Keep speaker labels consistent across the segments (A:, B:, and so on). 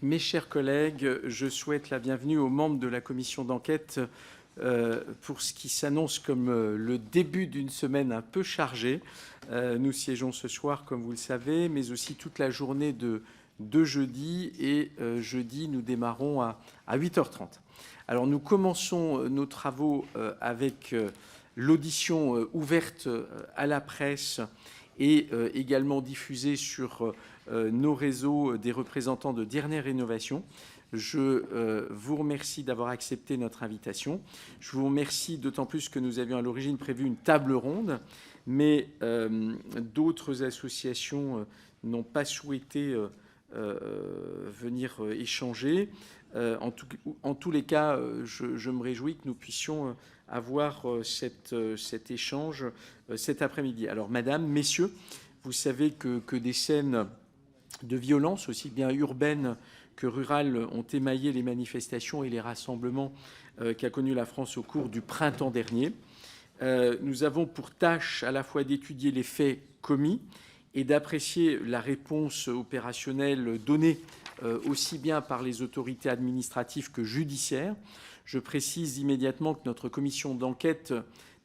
A: Mes chers collègues, je souhaite la bienvenue aux membres de la commission d'enquête pour ce qui s'annonce comme le début d'une semaine un peu chargée. Nous siégeons ce soir, comme vous le savez, mais aussi toute la journée de jeudi. Et jeudi, nous démarrons à 8h30. Alors, nous commençons nos travaux avec l'audition ouverte à la presse et également diffusée sur nos réseaux des représentants de Dernière Rénovation. Je vous remercie d'avoir accepté notre invitation. Je vous remercie d'autant plus que nous avions à l'origine prévu une table ronde, mais d'autres associations n'ont pas souhaité venir échanger. En tous les cas, je me réjouis que nous puissions avoir cet échange cet après-midi. Alors, mesdames, messieurs, vous savez que des scènes de violence, aussi bien urbaines que rurales, ont émaillé les manifestations et les rassemblements qu'a connus la France au cours du printemps dernier. Nous avons pour tâche à la fois d'étudier les faits commis et d'apprécier la réponse opérationnelle donnée aussi bien par les autorités administratives que judiciaires. Je précise immédiatement que notre commission d'enquête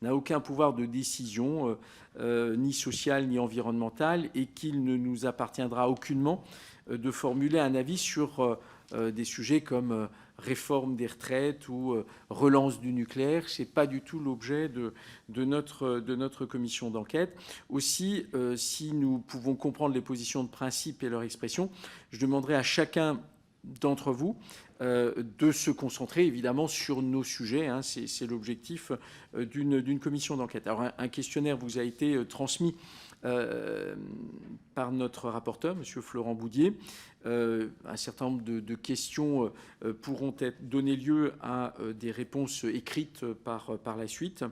A: n'a aucun pouvoir de décision, ni social ni environnemental, et qu'il ne nous appartiendra aucunement de formuler un avis sur des sujets comme réforme des retraites ou relance du nucléaire. Ce n'est pas du tout l'objet de notre commission d'enquête. Aussi, si nous pouvons comprendre les positions de principe et leur expression, je demanderai à chacun d'entre vous de se concentrer évidemment sur nos sujets. C'est l'objectif d'une commission d'enquête. Alors, un questionnaire vous a été transmis par notre rapporteur, M. Florent Boudier. Un certain nombre de questions pourront donner lieu à des réponses écrites par la suite.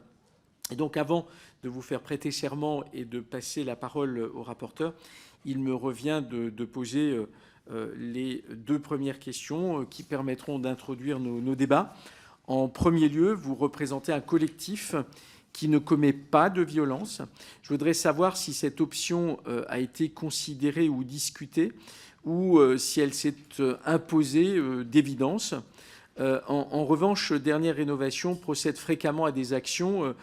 A: Et donc, avant de vous faire prêter serment et de passer la parole au rapporteur, il me revient de poser les deux premières questions qui permettront d'introduire nos débats. En premier lieu, vous représentez un collectif qui ne commet pas de violence. Je voudrais savoir si cette option a été considérée ou discutée ou si elle s'est imposée d'évidence. En revanche, Dernière Rénovation procède fréquemment à des actions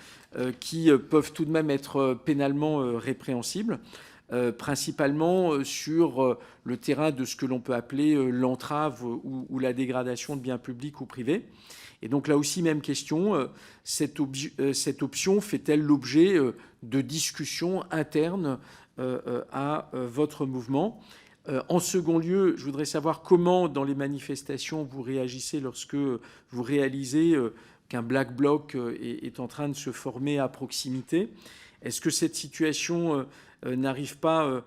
A: qui peuvent tout de même être pénalement répréhensibles, principalement sur le terrain de ce que l'on peut appeler l'entrave ou la dégradation de biens publics ou privés. Et donc là aussi, même question, cette option fait-elle l'objet de discussions internes à votre mouvement ? En second lieu, je voudrais savoir comment, dans les manifestations, vous réagissez lorsque vous réalisez qu'un Black Bloc est en train de se former à proximité. Est-ce que cette situation n'arrive pas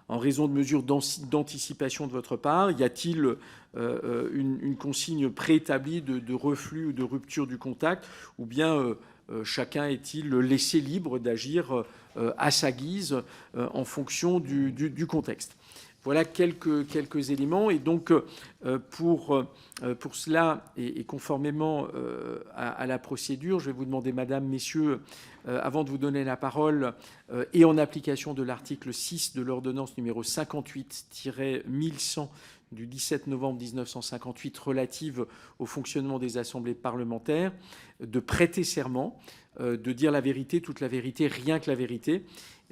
A: en raison de mesures d'anticipation de votre part? Y a-t-il une consigne préétablie de reflux ou de rupture du contact, ou bien chacun est-il laissé libre d'agir à sa guise en fonction du contexte? Voilà quelques éléments. Et donc, pour cela, et conformément à la procédure, je vais vous demander, Madame, Messieurs, avant de vous donner la parole, et en application de l'article 6 de l'ordonnance numéro 58-1100 du 17 novembre 1958 relative au fonctionnement des assemblées parlementaires, de prêter serment, de dire la vérité, toute la vérité, rien que la vérité.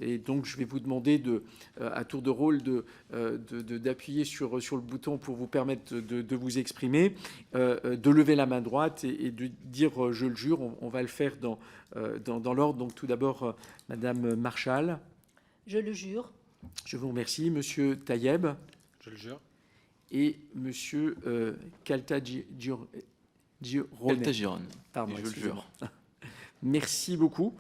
A: Et donc, je vais vous demander, à tour de rôle, d'appuyer sur le bouton pour vous permettre de vous exprimer, de lever la main droite et de dire « je le jure ». On va le faire dans l'ordre. Donc, tout d'abord, Madame Marchal.
B: Je le jure.
A: Je vous remercie. Monsieur Tayeb.
C: Je le jure.
A: Et Monsieur Caltagirone. Pardon,
C: je le jure.
A: Merci beaucoup.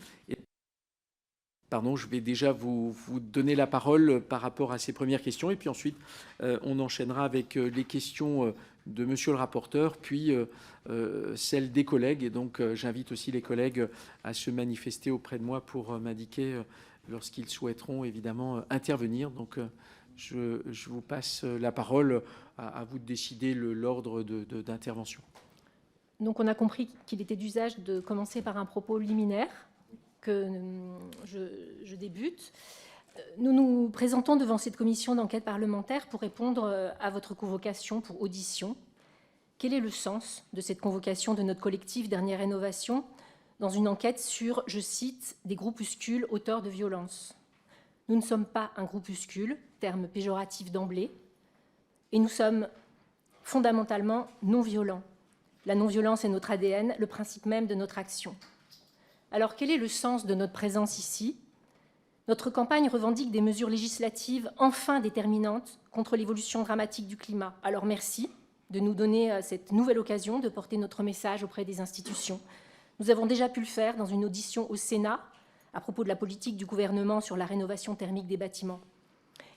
A: Pardon, je vais déjà vous donner la parole par rapport à ces premières questions. Et puis ensuite, on enchaînera avec les questions de Monsieur le rapporteur, puis celles des collègues. Et donc, j'invite aussi les collègues à se manifester auprès de moi pour m'indiquer lorsqu'ils souhaiteront évidemment intervenir. Donc, je vous passe la parole, à vous de décider l'ordre d'intervention.
B: Donc, on a compris qu'il était d'usage de commencer par un propos liminaire que je débute. Nous nous présentons devant cette commission d'enquête parlementaire pour répondre à votre convocation pour audition. Quel est le sens de cette convocation de notre collectif Dernière Rénovation dans une enquête sur, je cite, des groupuscules auteurs de violences? Nous ne sommes pas un groupuscule, terme péjoratif d'emblée, et nous sommes fondamentalement non violents. La non-violence est notre ADN, le principe même de notre action. Alors, quel est le sens de notre présence ici? Notre campagne revendique des mesures législatives enfin déterminantes contre l'évolution dramatique du climat. Alors merci de nous donner cette nouvelle occasion de porter notre message auprès des institutions. Nous avons déjà pu le faire dans une audition au Sénat à propos de la politique du gouvernement sur la rénovation thermique des bâtiments.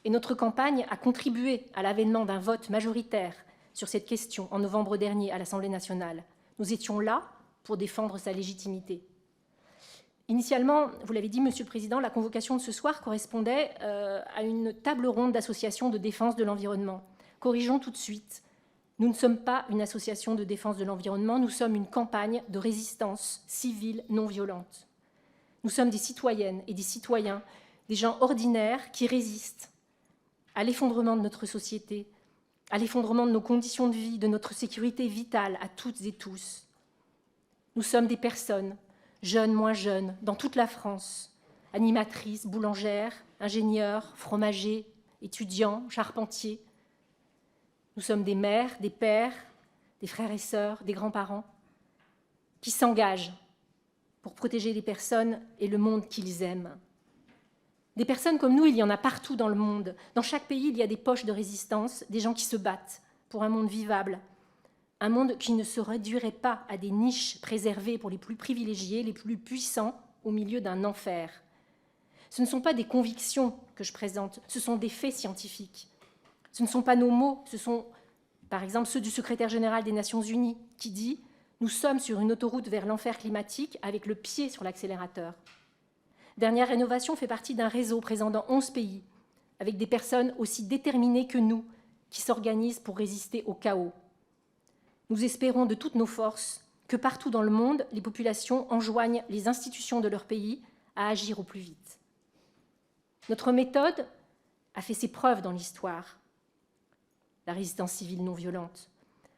B: Et notre campagne a contribué à l'avènement d'un vote majoritaire sur cette question en novembre dernier à l'Assemblée nationale. Nous étions là pour défendre sa légitimité. Initialement, vous l'avez dit, Monsieur le Président, la convocation de ce soir correspondait à une table ronde d'associations de défense de l'environnement. Corrigeons tout de suite. Nous ne sommes pas une association de défense de l'environnement, nous sommes une campagne de résistance civile non violente. Nous sommes des citoyennes et des citoyens, des gens ordinaires qui résistent à l'effondrement de notre société, à l'effondrement de nos conditions de vie, de notre sécurité vitale à toutes et tous. Nous sommes des personnes, jeunes, moins jeunes, dans toute la France, animatrices, boulangères, ingénieurs, fromagers, étudiants, charpentiers. Nous sommes des mères, des pères, des frères et sœurs, des grands-parents, qui s'engagent pour protéger les personnes et le monde qu'ils aiment. Des personnes comme nous, il y en a partout dans le monde. Dans chaque pays, il y a des poches de résistance, des gens qui se battent pour un monde vivable, un monde qui ne se réduirait pas à des niches préservées pour les plus privilégiés, les plus puissants, au milieu d'un enfer. Ce ne sont pas des convictions que je présente, ce sont des faits scientifiques. Ce ne sont pas nos mots, ce sont par exemple ceux du secrétaire général des Nations Unies qui dit « Nous sommes sur une autoroute vers l'enfer climatique avec le pied sur l'accélérateur ». Dernière Rénovation fait partie d'un réseau présent dans 11 pays, avec des personnes aussi déterminées que nous, qui s'organisent pour résister au chaos. Nous espérons de toutes nos forces que partout dans le monde, les populations enjoignent les institutions de leur pays à agir au plus vite. Notre méthode a fait ses preuves dans l'histoire. La résistance civile non violente,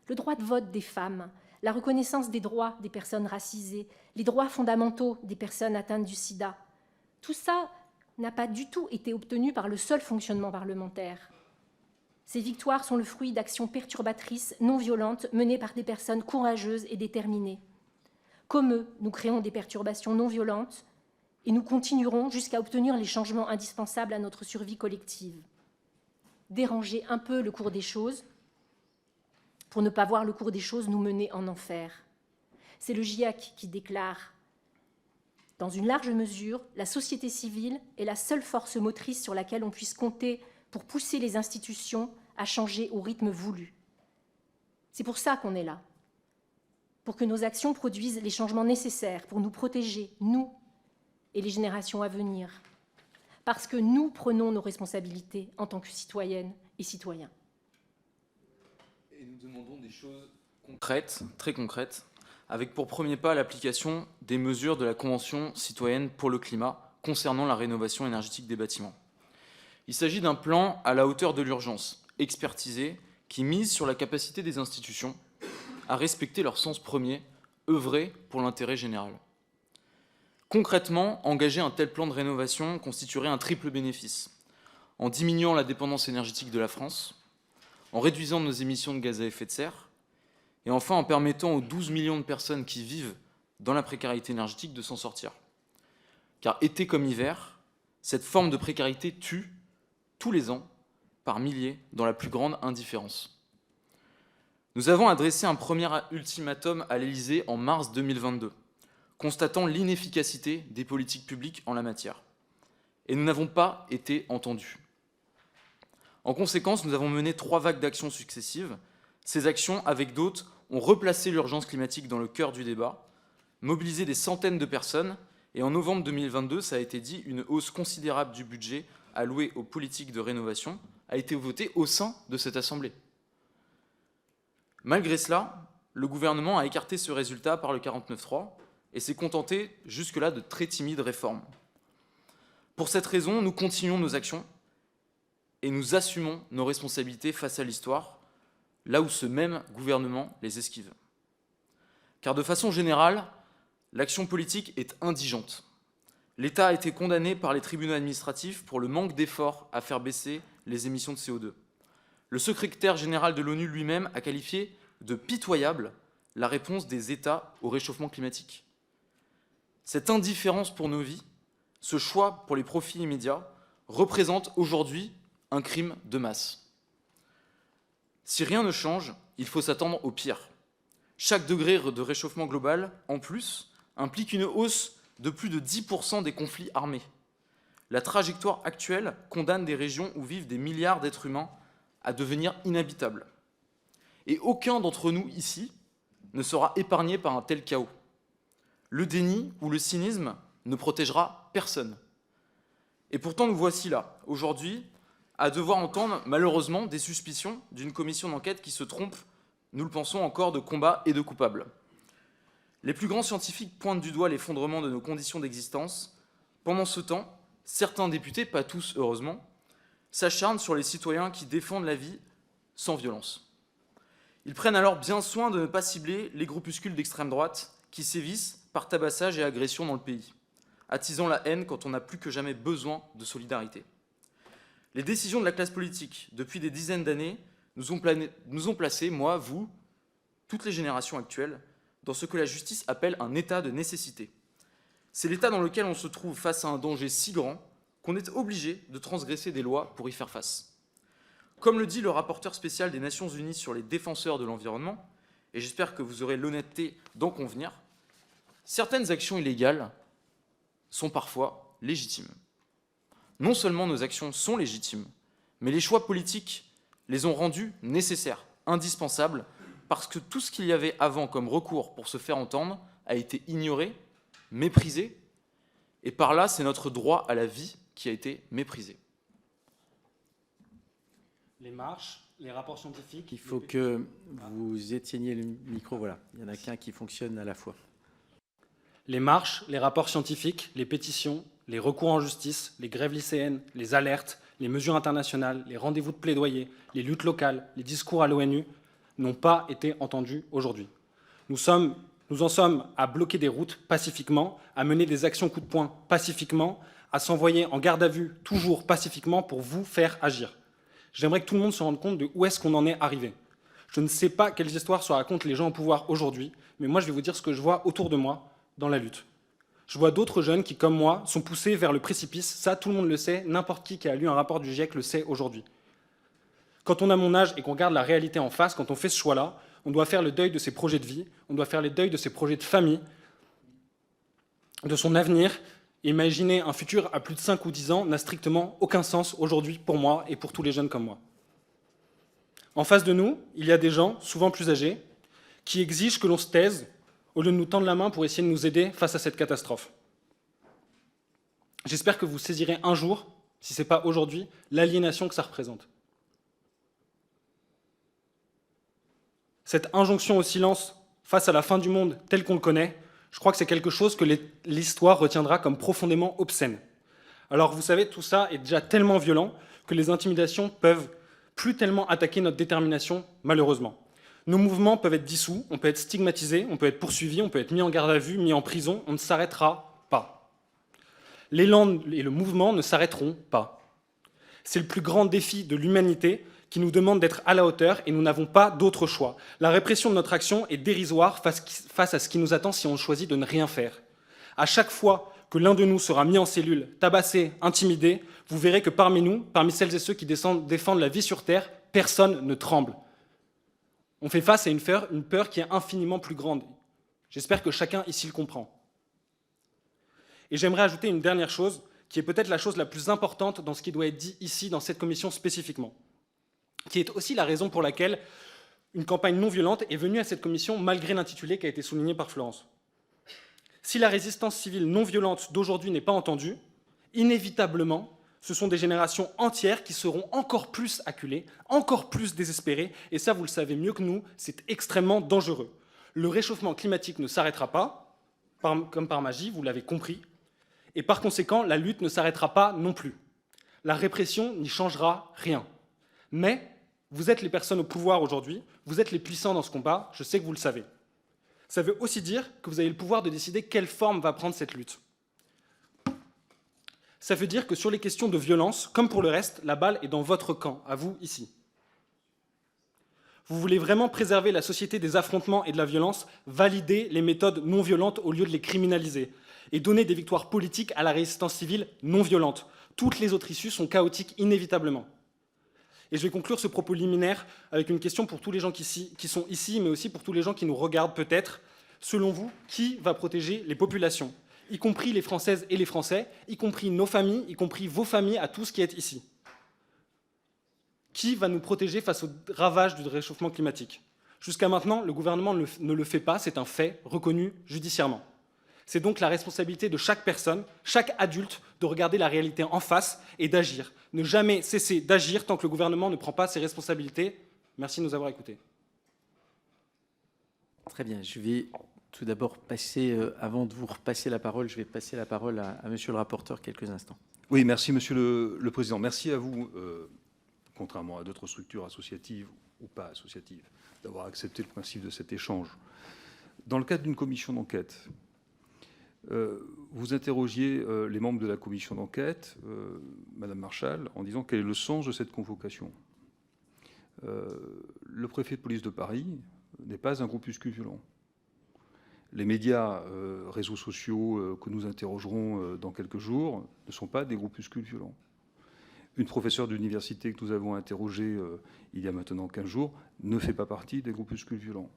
B: le droit de vote des femmes, la reconnaissance des droits des personnes racisées, les droits fondamentaux des personnes atteintes du sida. Tout ça n'a pas du tout été obtenu par le seul fonctionnement parlementaire. Ces victoires sont le fruit d'actions perturbatrices, non violentes, menées par des personnes courageuses et déterminées. Comme eux, nous créons des perturbations non violentes et nous continuerons jusqu'à obtenir les changements indispensables à notre survie collective. Déranger un peu le cours des choses pour ne pas voir le cours des choses nous mener en enfer. C'est le GIEC qui déclare « Dans une large mesure, la société civile est la seule force motrice sur laquelle on puisse compter pour pousser les institutions à changer au rythme voulu. » C'est pour ça qu'on est là, pour que nos actions produisent les changements nécessaires pour nous protéger, nous et les générations à venir. Parce que nous prenons nos responsabilités en tant que citoyennes et citoyens.
C: Et nous demandons des choses concrètes, très concrètes, avec pour premier pas l'application des mesures de la Convention citoyenne pour le climat concernant la rénovation énergétique des bâtiments. Il s'agit d'un plan à la hauteur de l'urgence, expertisé, qui mise sur la capacité des institutions à respecter leur sens premier, œuvrer pour l'intérêt général. Concrètement, engager un tel plan de rénovation constituerait un triple bénéfice. En diminuant la dépendance énergétique de la France, en réduisant nos émissions de gaz à effet de serre, et enfin en permettant aux 12 millions de personnes qui vivent dans la précarité énergétique de s'en sortir. Car été comme hiver, cette forme de précarité tue tous les ans par milliers dans la plus grande indifférence. Nous avons adressé un premier ultimatum à l'Élysée en mars 2022. Constatant l'inefficacité des politiques publiques en la matière. Et nous n'avons pas été entendus. En conséquence, nous avons mené 3 vagues d'actions successives. Ces actions, avec d'autres, ont replacé l'urgence climatique dans le cœur du débat, mobilisé des centaines de personnes, et en novembre 2022, ça a été dit, une hausse considérable du budget alloué aux politiques de rénovation a été votée au sein de cette Assemblée. Malgré cela, le gouvernement a écarté ce résultat par le 49.3, et s'est contenté jusque-là de très timides réformes. Pour cette raison, nous continuons nos actions et nous assumons nos responsabilités face à l'histoire, là où ce même gouvernement les esquive. Car de façon générale, l'action politique est indigente. L'État a été condamné par les tribunaux administratifs pour le manque d'efforts à faire baisser les émissions de CO2. Le secrétaire général de l'ONU lui-même a qualifié de pitoyable la réponse des États au réchauffement climatique. Cette indifférence pour nos vies, ce choix pour les profits immédiats, représente aujourd'hui un crime de masse. Si rien ne change, il faut s'attendre au pire. Chaque degré de réchauffement global, en plus, implique une hausse de plus de 10% des conflits armés. La trajectoire actuelle condamne des régions où vivent des milliards d'êtres humains à devenir inhabitables. Et aucun d'entre nous ici ne sera épargné par un tel chaos. Le déni ou le cynisme ne protégera personne. Et pourtant, nous voici là, aujourd'hui, à devoir entendre malheureusement des suspicions d'une commission d'enquête qui se trompe, nous le pensons encore, de combat et de coupables. Les plus grands scientifiques pointent du doigt l'effondrement de nos conditions d'existence. Pendant ce temps, certains députés, pas tous heureusement, s'acharnent sur les citoyens qui défendent la vie sans violence. Ils prennent alors bien soin de ne pas cibler les groupuscules d'extrême droite qui sévissent par tabassage et agression dans le pays, attisant la haine quand on n'a plus que jamais besoin de solidarité. Les décisions de la classe politique, depuis des dizaines d'années, nous ont placés, moi, vous, toutes les générations actuelles, dans ce que la justice appelle un état de nécessité. C'est l'état dans lequel on se trouve face à un danger si grand qu'on est obligé de transgresser des lois pour y faire face. Comme le dit le rapporteur spécial des Nations Unies sur les défenseurs de l'environnement, et j'espère que vous aurez l'honnêteté d'en convenir, certaines actions illégales sont parfois légitimes. Non seulement nos actions sont légitimes, mais les choix politiques les ont rendues nécessaires, indispensables, parce que tout ce qu'il y avait avant comme recours pour se faire entendre a été ignoré, méprisé, et par là, c'est notre droit à la vie qui a été méprisé.
D: Les marches, les rapports scientifiques...
A: Il faut que vous éteigniez le micro, voilà. Il n'y en a qu'un qui fonctionne à la fois.
D: Les marches, les rapports scientifiques, les pétitions, les recours en justice, les grèves lycéennes, les alertes, les mesures internationales, les rendez-vous de plaidoyer, les luttes locales, les discours à l'ONU n'ont pas été entendus aujourd'hui. Nous en sommes à bloquer des routes pacifiquement, à mener des actions coup de poing pacifiquement, à s'envoyer en garde à vue toujours pacifiquement pour vous faire agir. J'aimerais que tout le monde se rende compte de où est-ce qu'on en est arrivé. Je ne sais pas quelles histoires se racontent les gens au pouvoir aujourd'hui, mais moi je vais vous dire ce que je vois autour de moi dans la lutte. Je vois d'autres jeunes qui, comme moi, sont poussés vers le précipice. Ça, tout le monde le sait. N'importe qui a lu un rapport du GIEC le sait aujourd'hui. Quand on a mon âge et qu'on regarde la réalité en face, quand on fait ce choix-là, on doit faire le deuil de ses projets de vie, on doit faire le deuil de ses projets de famille, de son avenir. Imaginer un futur à plus de 5 ou 10 ans n'a strictement aucun sens aujourd'hui pour moi et pour tous les jeunes comme moi. En face de nous, il y a des gens, souvent plus âgés, qui exigent que l'on se taise au lieu de nous tendre la main pour essayer de nous aider face à cette catastrophe. J'espère que vous saisirez un jour, si ce n'est pas aujourd'hui, l'aliénation que ça représente. Cette injonction au silence face à la fin du monde tel qu'on le connaît, je crois que c'est quelque chose que l'histoire retiendra comme profondément obscène. Alors vous savez, tout ça est déjà tellement violent que les intimidations peuvent plus tellement attaquer notre détermination, malheureusement. Nos mouvements peuvent être dissous, on peut être stigmatisé, on peut être poursuivi, on peut être mis en garde à vue, mis en prison, on ne s'arrêtera pas. L'élan et le mouvement ne s'arrêteront pas. C'est le plus grand défi de l'humanité qui nous demande d'être à la hauteur et nous n'avons pas d'autre choix. La répression de notre action est dérisoire face à ce qui nous attend si on choisit de ne rien faire. À chaque fois que l'un de nous sera mis en cellule, tabassé, intimidé, vous verrez que parmi nous, parmi celles et ceux qui défendent la vie sur Terre, personne ne tremble. On fait face à une peur qui est infiniment plus grande. J'espère que chacun ici le comprend. Et j'aimerais ajouter une dernière chose, qui est peut-être la chose la plus importante dans ce qui doit être dit ici, dans cette commission spécifiquement, qui est aussi la raison pour laquelle une campagne non violente est venue à cette commission, malgré l'intitulé qui a été souligné par Florence. Si la résistance civile non violente d'aujourd'hui n'est pas entendue, inévitablement, ce sont des générations entières qui seront encore plus acculées, encore plus désespérées, et ça, vous le savez mieux que nous, c'est extrêmement dangereux. Le réchauffement climatique ne s'arrêtera pas, comme par magie, vous l'avez compris, Et par conséquent, la lutte ne s'arrêtera pas non plus. La répression n'y changera rien. Mais vous êtes les personnes au pouvoir aujourd'hui, vous êtes les puissants dans ce combat, je sais que vous le savez. Ça veut aussi dire que vous avez le pouvoir de décider quelle forme va prendre cette lutte. Ça veut dire que sur les questions de violence, comme pour le reste, la balle est dans votre camp, à vous, ici. Vous voulez vraiment préserver la société des affrontements et de la violence, valider les méthodes non violentes au lieu de les criminaliser, et donner des victoires politiques à la résistance civile non violente. Toutes les autres issues sont chaotiques inévitablement. Et je vais conclure ce propos liminaire avec une question pour tous les gens qui sont ici, mais aussi pour tous les gens qui nous regardent peut-être. Selon vous, qui va protéger les populations, y compris les Françaises et les Français, y compris nos familles, y compris vos familles, à tous qui êtes ici? Qui va nous protéger face aux ravages du réchauffement climatique? Jusqu'à maintenant, le gouvernement ne le fait pas, c'est un fait reconnu judiciairement. C'est donc la responsabilité de chaque personne, chaque adulte, de regarder la réalité en face et d'agir. Ne jamais cesser d'agir tant que le gouvernement ne prend pas ses responsabilités. Merci de nous avoir écoutés.
A: Très bien, je vais tout d'abord passer, avant de vous repasser la parole, je vais passer la parole à monsieur le rapporteur quelques instants.
E: Oui, merci Monsieur le Président. Merci à vous, contrairement à d'autres structures associatives ou pas associatives, d'avoir accepté le principe de cet échange. Dans le cadre d'une commission d'enquête, vous interrogiez les membres de la commission d'enquête, Madame Marchal, en disant quel est le sens de cette convocation. Le préfet de police de Paris n'est pas un groupuscule violent. Les médias, réseaux sociaux que nous interrogerons dans quelques jours ne sont pas des groupuscules violents. Une professeure d'université que nous avons interrogée il y a maintenant 15 jours ne fait pas partie des groupuscules violents.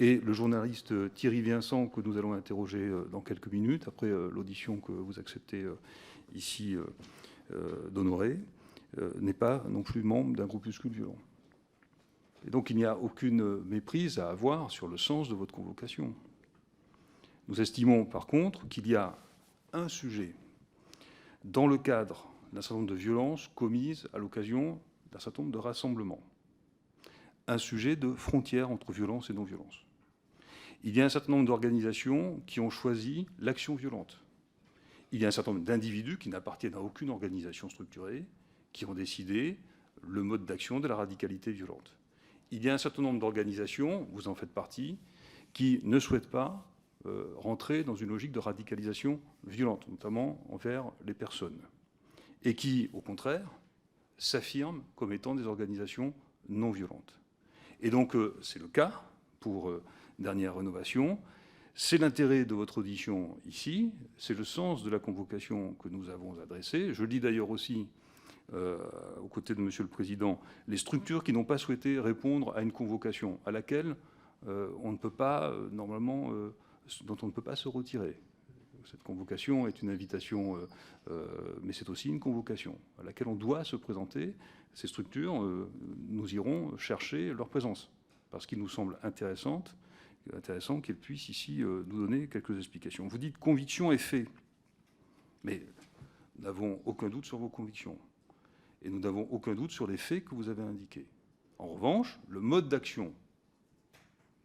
E: Et le journaliste Thierry Vincent, que nous allons interroger dans quelques minutes, après l'audition que vous acceptez ici d'honorer, n'est pas non plus membre d'un groupuscule violent. Et donc il n'y a aucune méprise à avoir sur le sens de votre convocation. Nous estimons par contre qu'il y a un sujet dans le cadre d'un certain nombre de violences commises à l'occasion d'un certain nombre de rassemblements. Un sujet de frontière entre violence et non-violence. Il y a un certain nombre d'organisations qui ont choisi l'action violente. Il y a un certain nombre d'individus qui n'appartiennent à aucune organisation structurée, qui ont décidé le mode d'action de la radicalité violente. Il y a un certain nombre d'organisations, vous en faites partie, qui ne souhaitent pas rentrer dans une logique de radicalisation violente, notamment envers les personnes, et qui, au contraire, s'affirment comme étant des organisations non violentes. Et donc, c'est le cas pour Dernière Rénovation. C'est l'intérêt de votre audition ici, c'est le sens de la convocation que nous avons adressée. Je le dis d'ailleurs aussi, aux côtés de Monsieur le Président, les structures qui n'ont pas souhaité répondre à une convocation à laquelle on ne peut pas, normalement, dont on ne peut pas se retirer. Cette convocation est une invitation, mais c'est aussi une convocation à laquelle on doit se présenter. Ces structures, nous irons chercher leur présence, parce qu'il nous semble intéressant qu'elles puissent ici nous donner quelques explications. Vous dites conviction et fait, mais nous n'avons aucun doute sur vos convictions, et nous n'avons aucun doute sur les faits que vous avez indiqués. En revanche, le mode d'action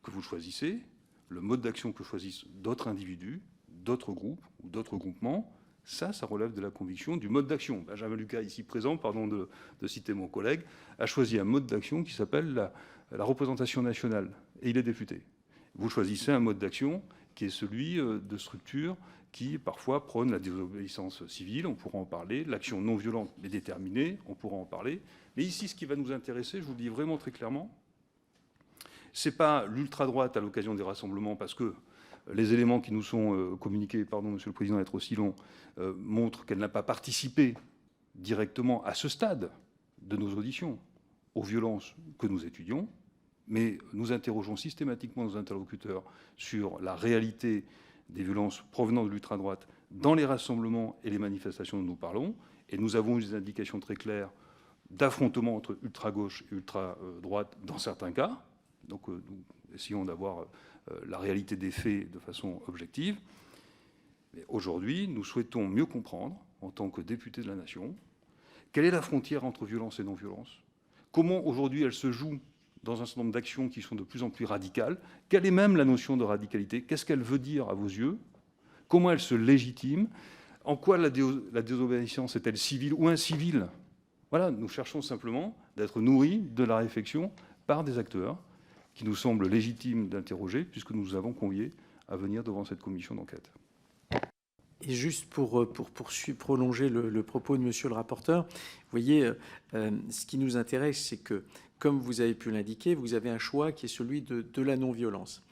E: que vous choisissez, le mode d'action que choisissent d'autres individus, d'autres groupes ou d'autres groupements, ça relève de la conviction du mode d'action. Benjamin Lucas, ici présent, pardon de citer mon collègue, a choisi un mode d'action qui s'appelle la représentation nationale, et il est député. Vous choisissez un mode d'action qui est celui de structures qui, parfois, prônent la désobéissance civile, on pourra en parler, l'action non violente mais déterminée, on pourra en parler. Mais ici, ce qui va nous intéresser, je vous le dis vraiment très clairement, ce n'est pas l'ultra-droite à l'occasion des rassemblements, parce que les éléments qui nous sont communiqués, pardon, Monsieur le Président, d'être aussi long, montrent qu'elle n'a pas participé directement à ce stade de nos auditions aux violences que nous étudions, mais nous interrogeons systématiquement nos interlocuteurs sur la réalité des violences provenant de l'ultra-droite dans les rassemblements et les manifestations dont nous parlons, et nous avons eu des indications très claires d'affrontements entre ultra-gauche et ultra-droite dans certains cas. Donc nous essayons d'avoir la réalité des faits de façon objective. Mais aujourd'hui, nous souhaitons mieux comprendre, en tant que députés de la Nation, quelle est la frontière entre violence et non-violence. Comment aujourd'hui elle se joue dans un certain nombre d'actions qui sont de plus en plus radicales. Quelle est même la notion de radicalité? Qu'est-ce qu'elle veut dire à vos yeux? Comment elle se légitime? En quoi la désobéissance est-elle civile ou incivile? Voilà, nous cherchons simplement d'être nourris de la réflexion par des acteurs qui nous semblent légitimes d'interroger, puisque nous nous avons conviés à venir devant cette commission d'enquête.
A: Et juste pour prolonger le propos de monsieur le rapporteur, vous voyez, ce qui nous intéresse, c'est que, comme vous avez pu l'indiquer, vous avez un choix qui est celui de la non-violence.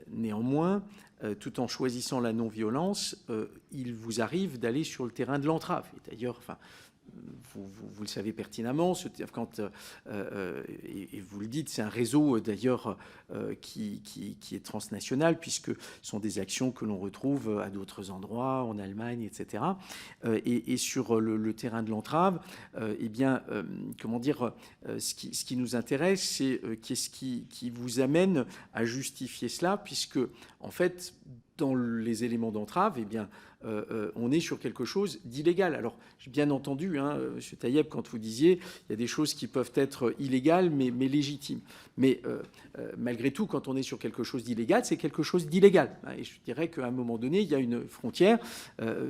A: Néanmoins, tout en choisissant la non-violence, il vous arrive d'aller sur le terrain de l'entrave. Et d'ailleurs, enfin, vous le savez pertinemment, et vous le dites, c'est un réseau d'ailleurs qui est transnational, puisque ce sont des actions que l'on retrouve à d'autres endroits, en Allemagne, etc. Et sur le terrain de l'entrave, eh bien, comment dire, ce qui nous intéresse, c'est qu'est-ce qui vous amène à justifier cela, puisque, en fait, dans les éléments d'entrave, eh bien, on est sur quelque chose d'illégal. Alors, j'ai bien entendu, hein, M. Taïeb, quand vous disiez, il y a des choses qui peuvent être illégales, mais légitimes. Mais malgré tout, quand on est sur quelque chose d'illégal, c'est quelque chose d'illégal. Et je dirais qu'à un moment donné, il y a une frontière,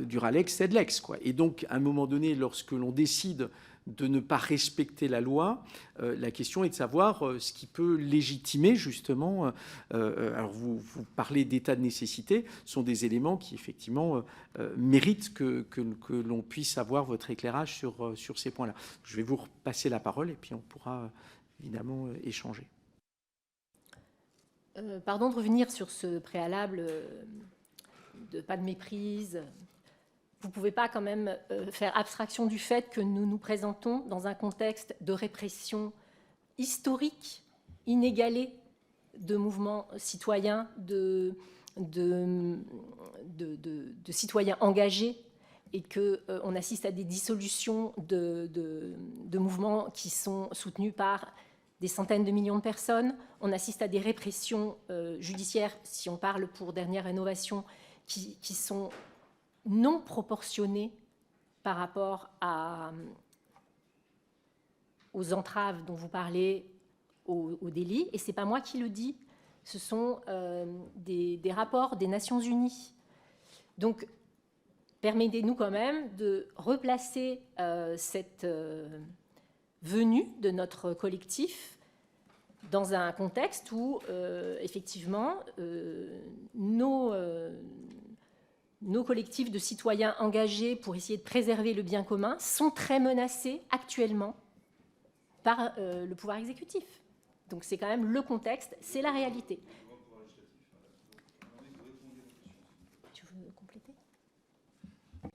A: dura lex sed lex, quoi. Et donc, à un moment donné, lorsque l'on décide de ne pas respecter la loi, la question est de savoir ce qui peut légitimer justement. Alors vous parlez d'état de nécessité, ce sont des éléments qui effectivement méritent que l'on puisse avoir votre éclairage sur ces points-là. Je vais vous repasser la parole et puis on pourra évidemment échanger.
B: Pardon de revenir sur ce préalable de pas de méprise. Vous ne pouvez pas quand même faire abstraction du fait que nous nous présentons dans un contexte de répression historique, inégalée, de mouvements citoyens, de citoyens engagés, et qu'on assiste à des dissolutions de mouvements qui sont soutenus par des centaines de millions de personnes. On assiste à des répressions judiciaires, si on parle pour Dernière Rénovation, qui sont non proportionnées par rapport aux entraves dont vous parlez, aux délits. Et ce n'est pas moi qui le dis, ce sont des rapports des Nations Unies. Donc, permettez-nous quand même de replacer cette venue de notre collectif dans un contexte où, effectivement, nos collectifs de citoyens engagés pour essayer de préserver le bien commun sont très menacés actuellement par le pouvoir exécutif. Donc c'est quand même le contexte, c'est la réalité. Tu veux compléter ?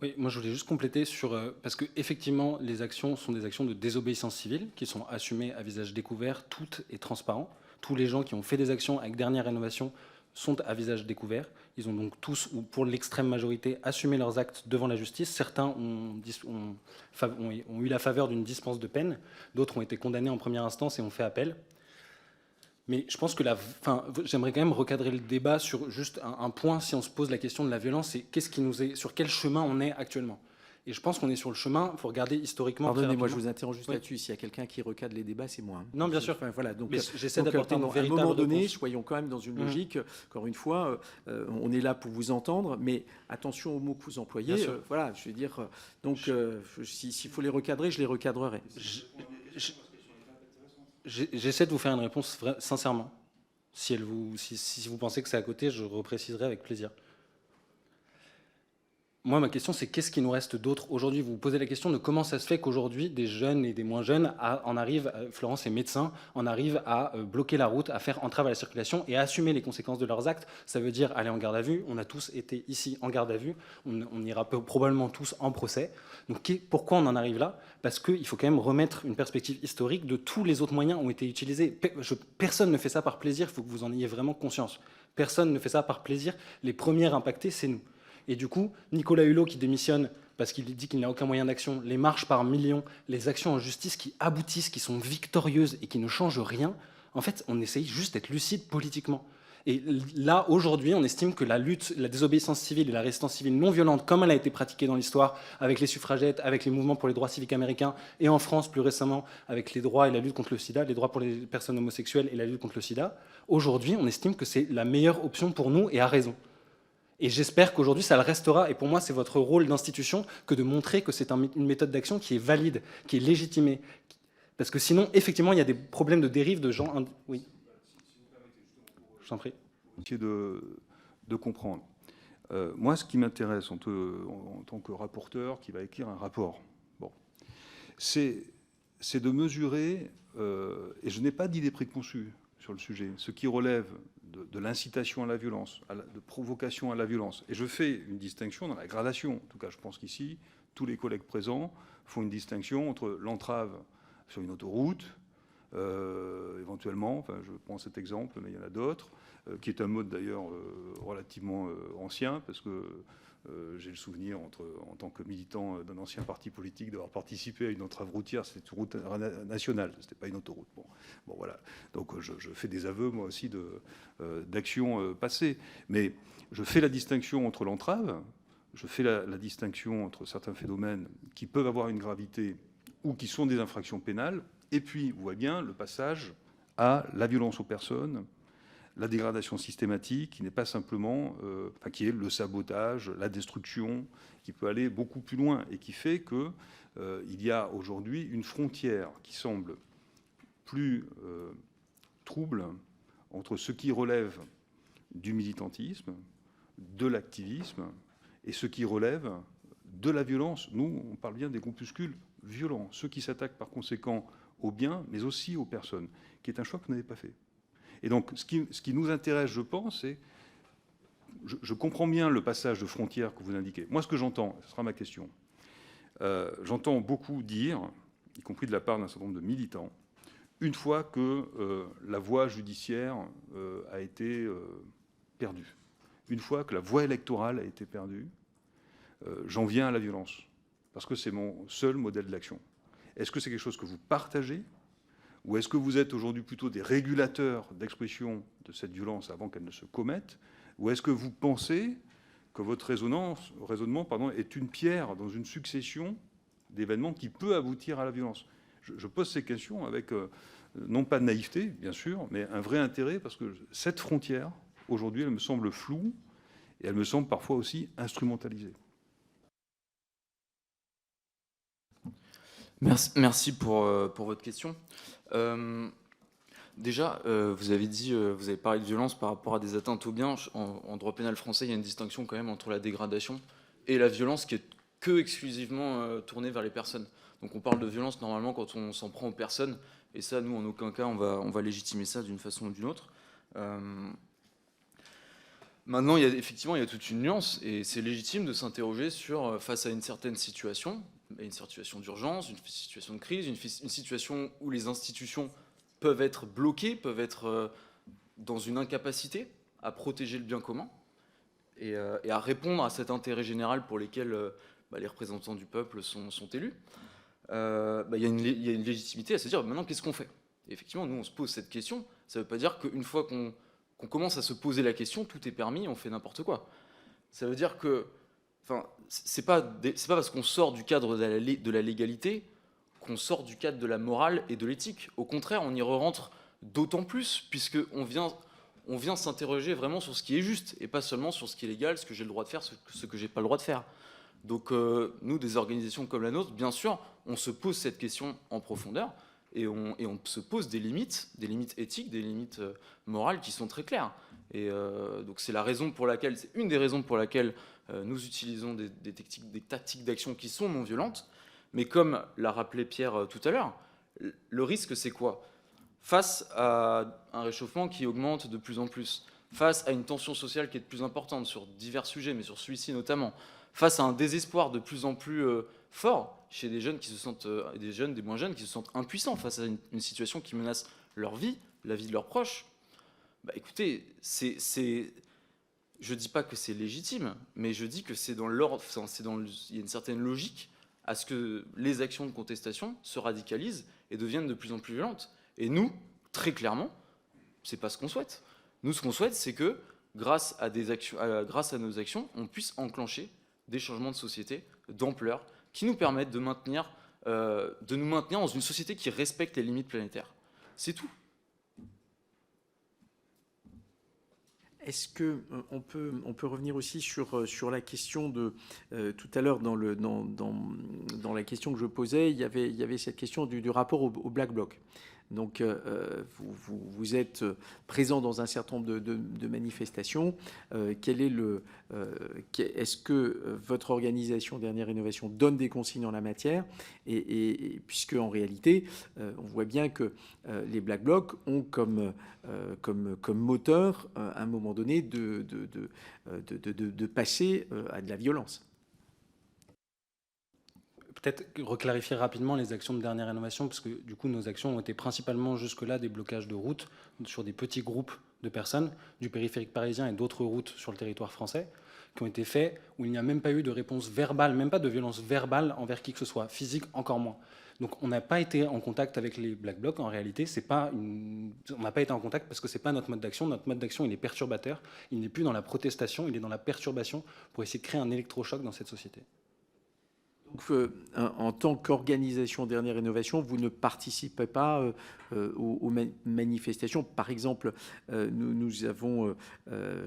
D: Oui, moi je voulais juste compléter sur... parce qu'effectivement, les actions sont des actions de désobéissance civile qui sont assumées à visage découvert, toutes et transparent. Tous les gens qui ont fait des actions avec Dernière Rénovation sont à visage découvert. Ils ont donc tous, ou pour l'extrême majorité, assumé leurs actes devant la justice. Certains ont eu la faveur d'une dispense de peine, d'autres ont été condamnés en première instance et ont fait appel. Mais je pense que j'aimerais quand même recadrer le débat sur juste un point, si on se pose la question de la violence, c'est sur quel chemin on est actuellement. Et je pense qu'on est sur le chemin, il faut regarder historiquement.
A: Pardonnez-moi, je vous interromps juste là-dessus. S'il y a quelqu'un qui recadre les débats, c'est moi.
D: Non, bien sûr.
A: Enfin, voilà, donc,
D: j'essaie d'apporter une véritable
A: à un moment donné,
D: réponse.
A: soyons quand même dans une logique. Encore une fois, on est là pour vous entendre, mais attention aux mots que vous employez. Voilà, je veux dire. Donc, s'il faut les recadrer, je les recadrerai.
D: J'essaie de vous faire une réponse sincèrement. Si vous pensez que c'est à côté, je repréciserai avec plaisir. Moi, ma question, c'est qu'est-ce qui nous reste d'autre aujourd'hui? Vous vous posez la question de comment ça se fait qu'aujourd'hui, des jeunes et des moins jeunes en arrivent, Florence est médecin, en arrivent à bloquer la route, à faire entrave à la circulation et à assumer les conséquences de leurs actes. Ça veut dire aller en garde à vue. On a tous été ici en garde à vue. On ira probablement tous en procès. Donc, pourquoi on en arrive là? Parce qu'il faut quand même remettre une perspective historique de tous les autres moyens ont été utilisés. Personne ne fait ça par plaisir, il faut que vous en ayez vraiment conscience. Personne ne fait ça par plaisir. Les premiers impactés, c'est nous. Et du coup, Nicolas Hulot qui démissionne parce qu'il dit qu'il n'a aucun moyen d'action, les marches par millions, les actions en justice qui aboutissent, qui sont victorieuses et qui ne changent rien, en fait, on essaye juste d'être lucide politiquement. Et là, aujourd'hui, on estime que la lutte, la désobéissance civile et la résistance civile non violente, comme elle a été pratiquée dans l'histoire, avec les suffragettes, avec les mouvements pour les droits civiques américains, et en France, plus récemment, avec les droits et la lutte contre le sida, les droits pour les personnes homosexuelles et la lutte contre le sida, aujourd'hui, on estime que c'est la meilleure option pour nous et à raison. Et j'espère qu'aujourd'hui, ça le restera. Et pour moi, c'est votre rôle d'institution que de montrer que c'est une méthode d'action qui est valide, qui est légitimée. Parce que sinon, effectivement, il y a des problèmes de dérive de gens... Oui. Je t'en prie.
E: De comprendre. Moi, ce qui m'intéresse en tant que rapporteur qui va écrire un rapport, bon, c'est de mesurer, et je n'ai pas d'idée préconçue sur le sujet, ce qui relève de l'incitation à la violence, de provocation à la violence. Et je fais une distinction dans la gradation. En tout cas, je pense qu'ici, tous les collègues présents font une distinction entre l'entrave sur une autoroute, éventuellement, enfin, je prends cet exemple, mais il y en a d'autres, qui est un mode d'ailleurs relativement ancien, parce que j'ai le souvenir, en tant que militant d'un ancien parti politique, d'avoir participé à une entrave routière. C'était une route nationale, c'était pas une autoroute. Bon voilà. Donc je fais des aveux, moi aussi, d'actions passées. Mais je fais la distinction entre l'entrave, je fais la distinction entre certains phénomènes qui peuvent avoir une gravité ou qui sont des infractions pénales, et puis, vous voyez bien, le passage à la violence aux personnes, la dégradation systématique, qui n'est pas simplement, qui est le sabotage, la destruction, qui peut aller beaucoup plus loin, et qui fait qu'il y a aujourd'hui une frontière qui semble plus trouble entre ce qui relève du militantisme, de l'activisme, et ce qui relève de la violence. Nous, on parle bien des groupuscules violents, ceux qui s'attaquent par conséquent aux biens, mais aussi aux personnes, qui est un choix que vous n'avez pas fait. Et donc, ce qui nous intéresse, je pense, c'est... Je comprends bien le passage de frontière que vous indiquez. Moi, ce que j'entends, ce sera ma question, j'entends beaucoup dire, y compris de la part d'un certain nombre de militants, une fois que la voie judiciaire a été perdue, une fois que la voie électorale a été perdue, j'en viens à la violence, parce que c'est mon seul modèle d'action. Est-ce que c'est quelque chose que vous partagez ? Ou est-ce que vous êtes aujourd'hui plutôt des régulateurs d'expression de cette violence avant qu'elle ne se commette? Ou est-ce que vous pensez que votre raisonnement est une pierre dans une succession d'événements qui peut aboutir à la violence? Je pose ces questions avec, non pas de naïveté, bien sûr, mais un vrai intérêt, parce que cette frontière, aujourd'hui, elle me semble floue, et elle me semble parfois aussi instrumentalisée.
C: Merci pour votre question. Déjà, vous avez parlé de violence par rapport à des atteintes aux biens. En droit pénal français, il y a une distinction quand même entre la dégradation et la violence qui est que exclusivement tournée vers les personnes. Donc on parle de violence normalement quand on s'en prend aux personnes, et ça, nous, en aucun cas, on va légitimer ça d'une façon ou d'une autre. Maintenant, effectivement, il y a toute une nuance, et c'est légitime de s'interroger sur, face à une certaine situation d'urgence, une situation de crise, une situation où les institutions peuvent être bloquées, peuvent être dans une incapacité à protéger le bien commun et à répondre à cet intérêt général pour lesquels les représentants du peuple sont élus. Il y a une légitimité à se dire maintenant qu'est-ce qu'on fait. Et effectivement, nous on se pose cette question. Ça ne veut pas dire qu'une fois qu'on commence à se poser la question, tout est permis, on fait n'importe quoi. Ça veut dire que, c'est pas parce qu'on sort du cadre de la légalité qu'on sort du cadre de la morale et de l'éthique. Au contraire, on y re-rentre d'autant plus, puisqu'on vient s'interroger vraiment sur ce qui est juste, et pas seulement sur ce qui est légal, ce que j'ai le droit de faire, ce que j'ai pas le droit de faire. Donc nous, des organisations comme la nôtre, bien sûr, on se pose cette question en profondeur, et on se pose des limites éthiques, des limites morales qui sont très claires. Et donc c'est une des raisons pour laquelle nous utilisons des tactiques d'action qui sont non violentes. Mais comme l'a rappelé Pierre tout à l'heure, le risque c'est quoi? Face à un réchauffement qui augmente de plus en plus, face à une tension sociale qui est de plus importante sur divers sujets, mais sur celui-ci notamment, face à un désespoir de plus en plus fort chez des jeunes qui se sentent, des moins jeunes qui se sentent impuissants face à une situation qui menace leur vie, la vie de leurs proches, écoutez, je dis pas que c'est légitime, mais je dis que c'est dans l'ordre, il y a une certaine logique à ce que les actions de contestation se radicalisent et deviennent de plus en plus violentes. Et nous, très clairement, c'est pas ce qu'on souhaite. Nous, ce qu'on souhaite, c'est que grâce à nos actions, on puisse enclencher des changements de société d'ampleur qui nous permettent de nous maintenir dans une société qui respecte les limites planétaires. C'est tout.
A: Est-ce qu'on peut revenir aussi sur la question de... tout à l'heure, dans la question que je posais, il y avait cette question du rapport au Black Bloc. Donc, vous êtes présent dans un certain nombre de manifestations. Est-ce que votre organisation Dernière Rénovation donne des consignes en la matière et puisque en réalité, on voit bien que les Black Blocs ont comme moteur, à un moment donné, de passer à de la violence.
D: Peut-être reclarifier rapidement les actions de Dernière Rénovation, parce que du coup, nos actions ont été principalement jusque-là des blocages de routes sur des petits groupes de personnes du périphérique parisien et d'autres routes sur le territoire français, qui ont été faits où il n'y a même pas eu de réponse verbale, même pas de violence verbale envers qui que ce soit, physique encore moins. Donc on n'a pas été en contact avec les Black Blocs. En réalité, on n'a pas été en contact parce que ce n'est pas notre mode d'action. Notre mode d'action, il est perturbateur. Il n'est plus dans la protestation, il est dans la perturbation pour essayer de créer un électrochoc dans cette société.
A: Donc, en tant qu'organisation Dernière Rénovation, vous ne participez pas aux manifestations. Par exemple, nous avons,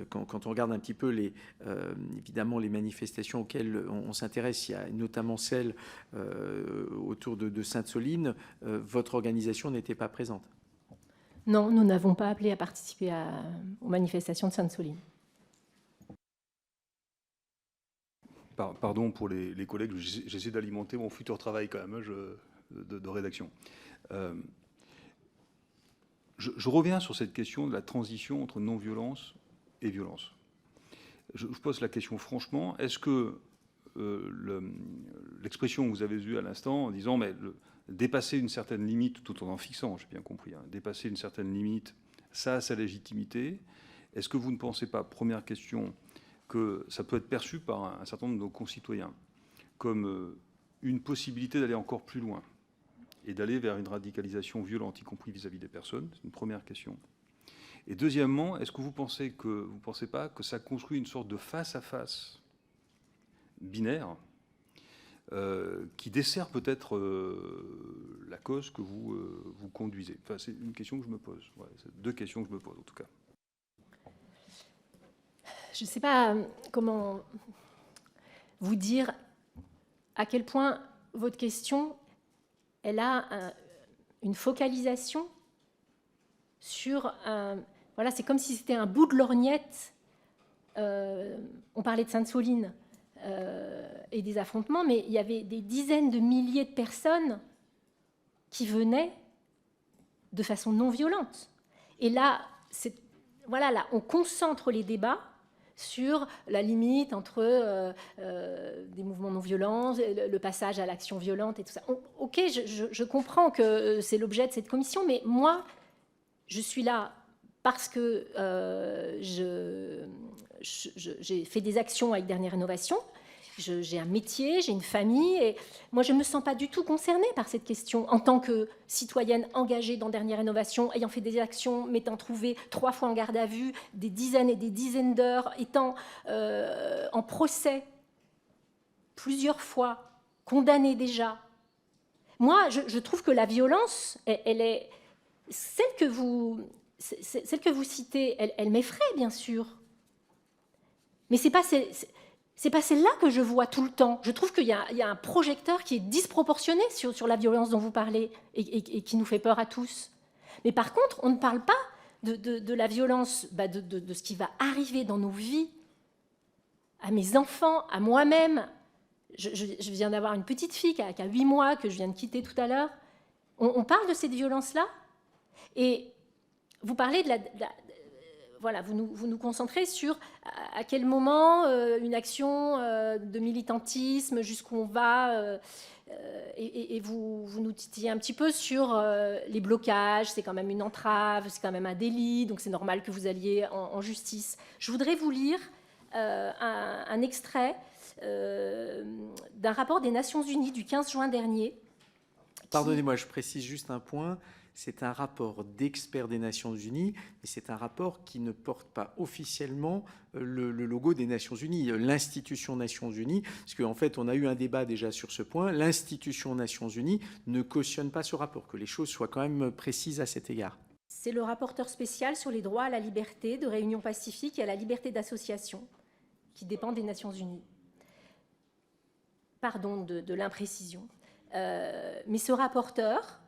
A: quand on regarde un petit peu évidemment les manifestations auxquelles on s'intéresse, il y a notamment celle autour de Sainte-Soline. Votre organisation n'était pas présente.
B: Non, nous n'avons pas appelé à participer aux manifestations de Sainte-Soline.
E: Pardon pour les collègues, j'essaie d'alimenter mon futur travail quand même de rédaction. Je reviens sur cette question de la transition entre non-violence et violence. Je pose la question franchement, est-ce que l'expression que vous avez eue à l'instant en disant mais dépasser une certaine limite tout en fixant, j'ai bien compris, dépasser une certaine limite, ça a sa légitimité, est-ce que vous ne pensez pas, première question, que ça peut être perçu par un certain nombre de nos concitoyens comme une possibilité d'aller encore plus loin et d'aller vers une radicalisation violente, y compris vis-à-vis des personnes? C'est une première question. Et deuxièmement, est-ce que vous ne pensez pas que ça construit une sorte de face-à-face binaire qui dessert peut-être la cause que vous conduisez? Enfin, c'est une question que je me pose. Ouais, c'est deux questions que je me pose, en tout cas.
B: Je ne sais pas comment vous dire à quel point votre question, elle a une focalisation sur voilà, c'est comme si c'était un bout de lorgnette. On parlait de Sainte-Soline et des affrontements, mais il y avait des dizaines de milliers de personnes qui venaient de façon non violente. Et là, voilà, là, on concentre les débats sur la limite entre des mouvements non violents, le passage à l'action violente et tout ça. Ok, je comprends que c'est l'objet de cette commission, mais moi, je suis là parce que j'ai fait des actions avec Dernière Rénovation. J'ai un métier, j'ai une famille, et moi, je ne me sens pas du tout concernée par cette question. En tant que citoyenne engagée dans Dernière Rénovation, ayant fait des actions, m'étant trouvée 3 fois en garde à vue, des dizaines et des dizaines d'heures, étant en procès plusieurs fois, condamnée déjà. Moi, je trouve que la violence, elle est celle que vous citez, elle m'effraie, bien sûr. Mais c'est pas celle-là que je vois tout le temps. Je trouve qu'il y a un projecteur qui est disproportionné sur la violence dont vous parlez et qui nous fait peur à tous. Mais par contre, on ne parle pas de la violence, de ce qui va arriver dans nos vies, à mes enfants, à moi-même. Je viens d'avoir une petite fille qui a 8 mois, que je viens de quitter tout à l'heure. On parle de cette violence-là. Et vous parlez voilà, vous nous concentrez sur à quel moment une action de militantisme, jusqu'où on va, et vous nous titillez un petit peu sur les blocages. C'est quand même une entrave, c'est quand même un délit, donc c'est normal que vous alliez en justice. Je voudrais vous lire un extrait d'un rapport des Nations Unies du 15 juin dernier.
A: Pardonnez-moi, je précise juste un point. C'est un rapport d'experts des Nations Unies, mais c'est un rapport qui ne porte pas officiellement le logo des Nations Unies, l'institution Nations Unies, parce qu'en fait, on a eu un débat déjà sur ce point. L'institution Nations Unies ne cautionne pas ce rapport, que les choses soient quand même précises à cet égard.
B: C'est le rapporteur spécial sur les droits à la liberté de réunion pacifique et à la liberté d'association, qui dépend des Nations Unies. Pardon de l'imprécision. Mais ce rapporteur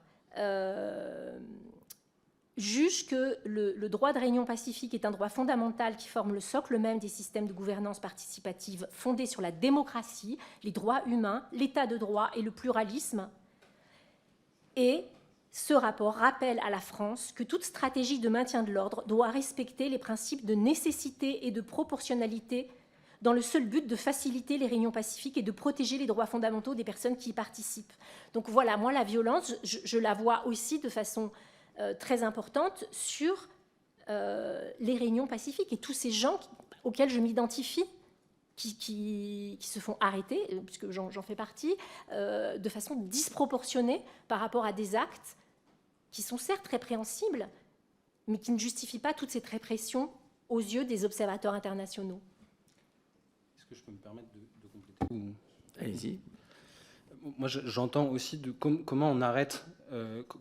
B: juge que le droit de réunion pacifique est un droit fondamental qui forme le socle même des systèmes de gouvernance participative fondés sur la démocratie, les droits humains, l'état de droit et le pluralisme. Et ce rapport rappelle à la France que toute stratégie de maintien de l'ordre doit respecter les principes de nécessité et de proportionnalité dans le seul but de faciliter les réunions pacifiques et de protéger les droits fondamentaux des personnes qui y participent. Donc voilà, moi, la violence, je la vois aussi de façon très importante sur les réunions pacifiques et tous ces gens auxquels je m'identifie, qui se font arrêter, puisque j'en fais partie, de façon disproportionnée par rapport à des actes qui sont certes répréhensibles, mais qui ne justifient pas toute cette répression aux yeux des observateurs internationaux.
D: Est-ce que je peux me permettre de compléter?
A: Allez-y.
D: Moi, j'entends aussi comment on arrête,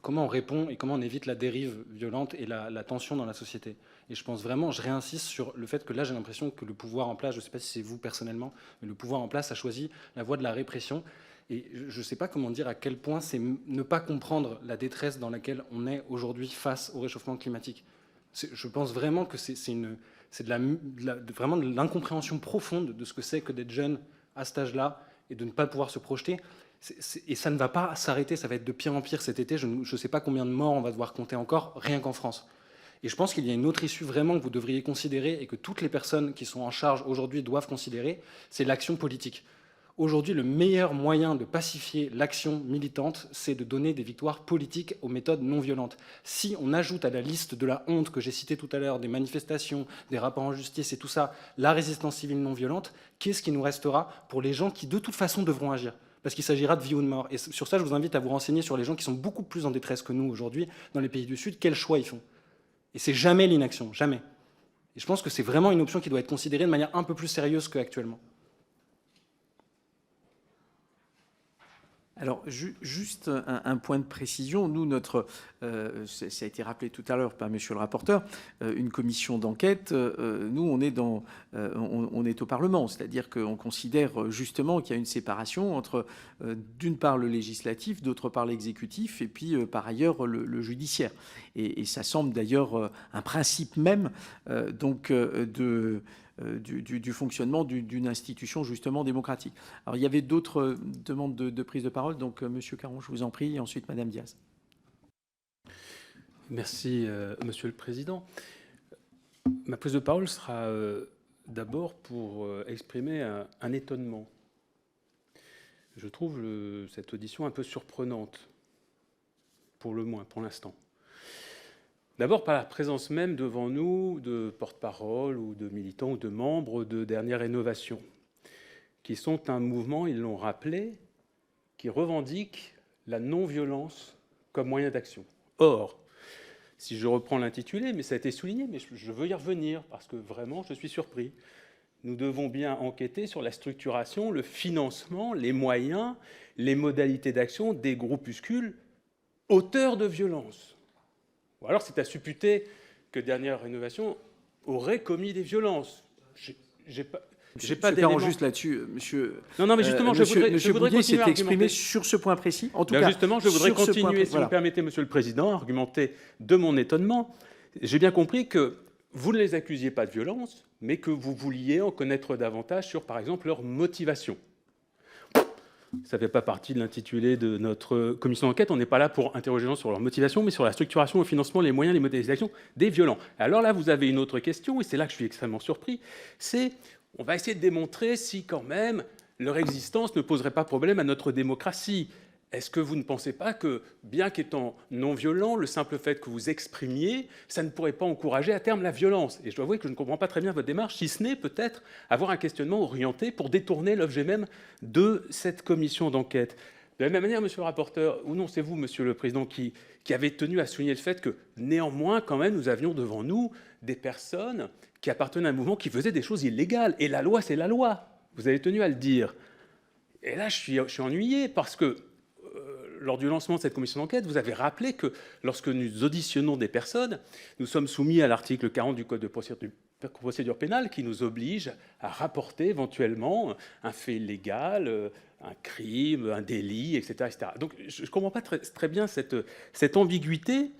D: comment on répond et comment on évite la dérive violente et la tension dans la société. Et je pense vraiment, je réinsiste sur le fait que là, j'ai l'impression que le pouvoir en place, je ne sais pas si c'est vous personnellement, mais le pouvoir en place a choisi la voie de la répression. Et je ne sais pas comment dire à quel point c'est ne pas comprendre la détresse dans laquelle on est aujourd'hui face au réchauffement climatique. Je pense vraiment que c'est vraiment de l'incompréhension profonde de ce que c'est que d'être jeune à cet âge-là et de ne pas pouvoir se projeter. Et ça ne va pas s'arrêter, ça va être de pire en pire cet été. Je ne sais pas combien de morts on va devoir compter encore, rien qu'en France. Et je pense qu'il y a une autre issue vraiment que vous devriez considérer et que toutes les personnes qui sont en charge aujourd'hui doivent considérer, c'est l'action politique. Aujourd'hui, le meilleur moyen de pacifier l'action militante, c'est de donner des victoires politiques aux méthodes non violentes. Si on ajoute à la liste de la honte que j'ai citée tout à l'heure, des manifestations, des rapports en justice et tout ça, la résistance civile non violente, qu'est-ce qui nous restera pour les gens qui, de toute façon, devront agir ? Parce qu'il s'agira de vie ou de mort. Et sur ça, je vous invite à vous renseigner sur les gens qui sont beaucoup plus en détresse que nous aujourd'hui dans les pays du Sud, quels choix ils font. Et c'est jamais l'inaction, jamais. Et je pense que c'est vraiment une option qui doit être considérée de manière un peu plus sérieuse qu'actuellement.
A: Alors, juste un point de précision. Nous, ça a été rappelé tout à l'heure par monsieur le rapporteur, une commission d'enquête, nous, on est au Parlement. C'est-à-dire qu'on considère justement qu'il y a une séparation entre, d'une part, le législatif, d'autre part, l'exécutif, et puis, par ailleurs, le judiciaire. Et ça semble d'ailleurs un principe même du fonctionnement d'une institution justement démocratique. Alors il y avait d'autres demandes de prise de parole, donc Monsieur Caron, je vous en prie, et ensuite Madame Diaz.
F: Merci Monsieur le Président. Ma prise de parole sera d'abord pour exprimer un étonnement. Je trouve cette audition un peu surprenante, pour le moins, pour l'instant. D'abord par la présence même devant nous de porte-parole ou de militants ou de membres de Dernière Rénovation, qui sont un mouvement, ils l'ont rappelé, qui revendique la non-violence comme moyen d'action. Or, si je reprends l'intitulé, mais ça a été souligné, mais je veux y revenir parce que vraiment je suis surpris. Nous devons bien enquêter sur la structuration, le financement, les moyens, les modalités d'action des groupuscules auteurs de violences. Ou alors c'est à supputer que Dernière Rénovation aurait commis des violences. J'ai pas d'éléments.
A: Juste là-dessus, monsieur.
F: Non, mais justement, je voudrais continuer
A: s'est
F: à
A: exprimé
F: argumenter
A: sur ce point précis. En tout cas,
F: justement, je voudrais continuer, si
A: voilà.
F: vous permettez, Monsieur le Président, à argumenter de mon étonnement. J'ai bien compris que vous ne les accusiez pas de violence, mais que vous vouliez en connaître davantage sur, par exemple, leur motivation. Ça ne fait pas partie de l'intitulé de notre commission d'enquête. On n'est pas là pour interroger les gens sur leur motivation, mais sur la structuration, le financement, les moyens, les modalités d'action des violents. Alors là, vous avez une autre question, et c'est là que je suis extrêmement surpris, c'est on va essayer de démontrer si quand même leur existence ne poserait pas problème à notre démocratie. Est-ce que vous ne pensez pas que, bien qu'étant non violent, le simple fait que vous exprimiez, ça ne pourrait pas encourager à terme la violence? Et je dois avouer que je ne comprends pas très bien votre démarche, si ce n'est peut-être avoir un questionnement orienté pour détourner l'objet même de cette commission d'enquête. De la même manière, monsieur le rapporteur, ou non, c'est vous, monsieur le président, qui avez tenu à souligner le fait que, néanmoins, quand même, nous avions devant nous des personnes qui appartenaient à un mouvement qui faisait des choses illégales. Et la loi, c'est la loi. Vous avez tenu à le dire. Et là, je suis ennuyé parce que lors du lancement de cette commission d'enquête, vous avez rappelé que lorsque nous auditionnons des personnes, nous sommes soumis à l'article 40 du Code de procédure pénale qui nous oblige à rapporter éventuellement un fait illégal, un crime, un délit, etc. etc. Donc je ne comprends pas très bien cette ambiguïté.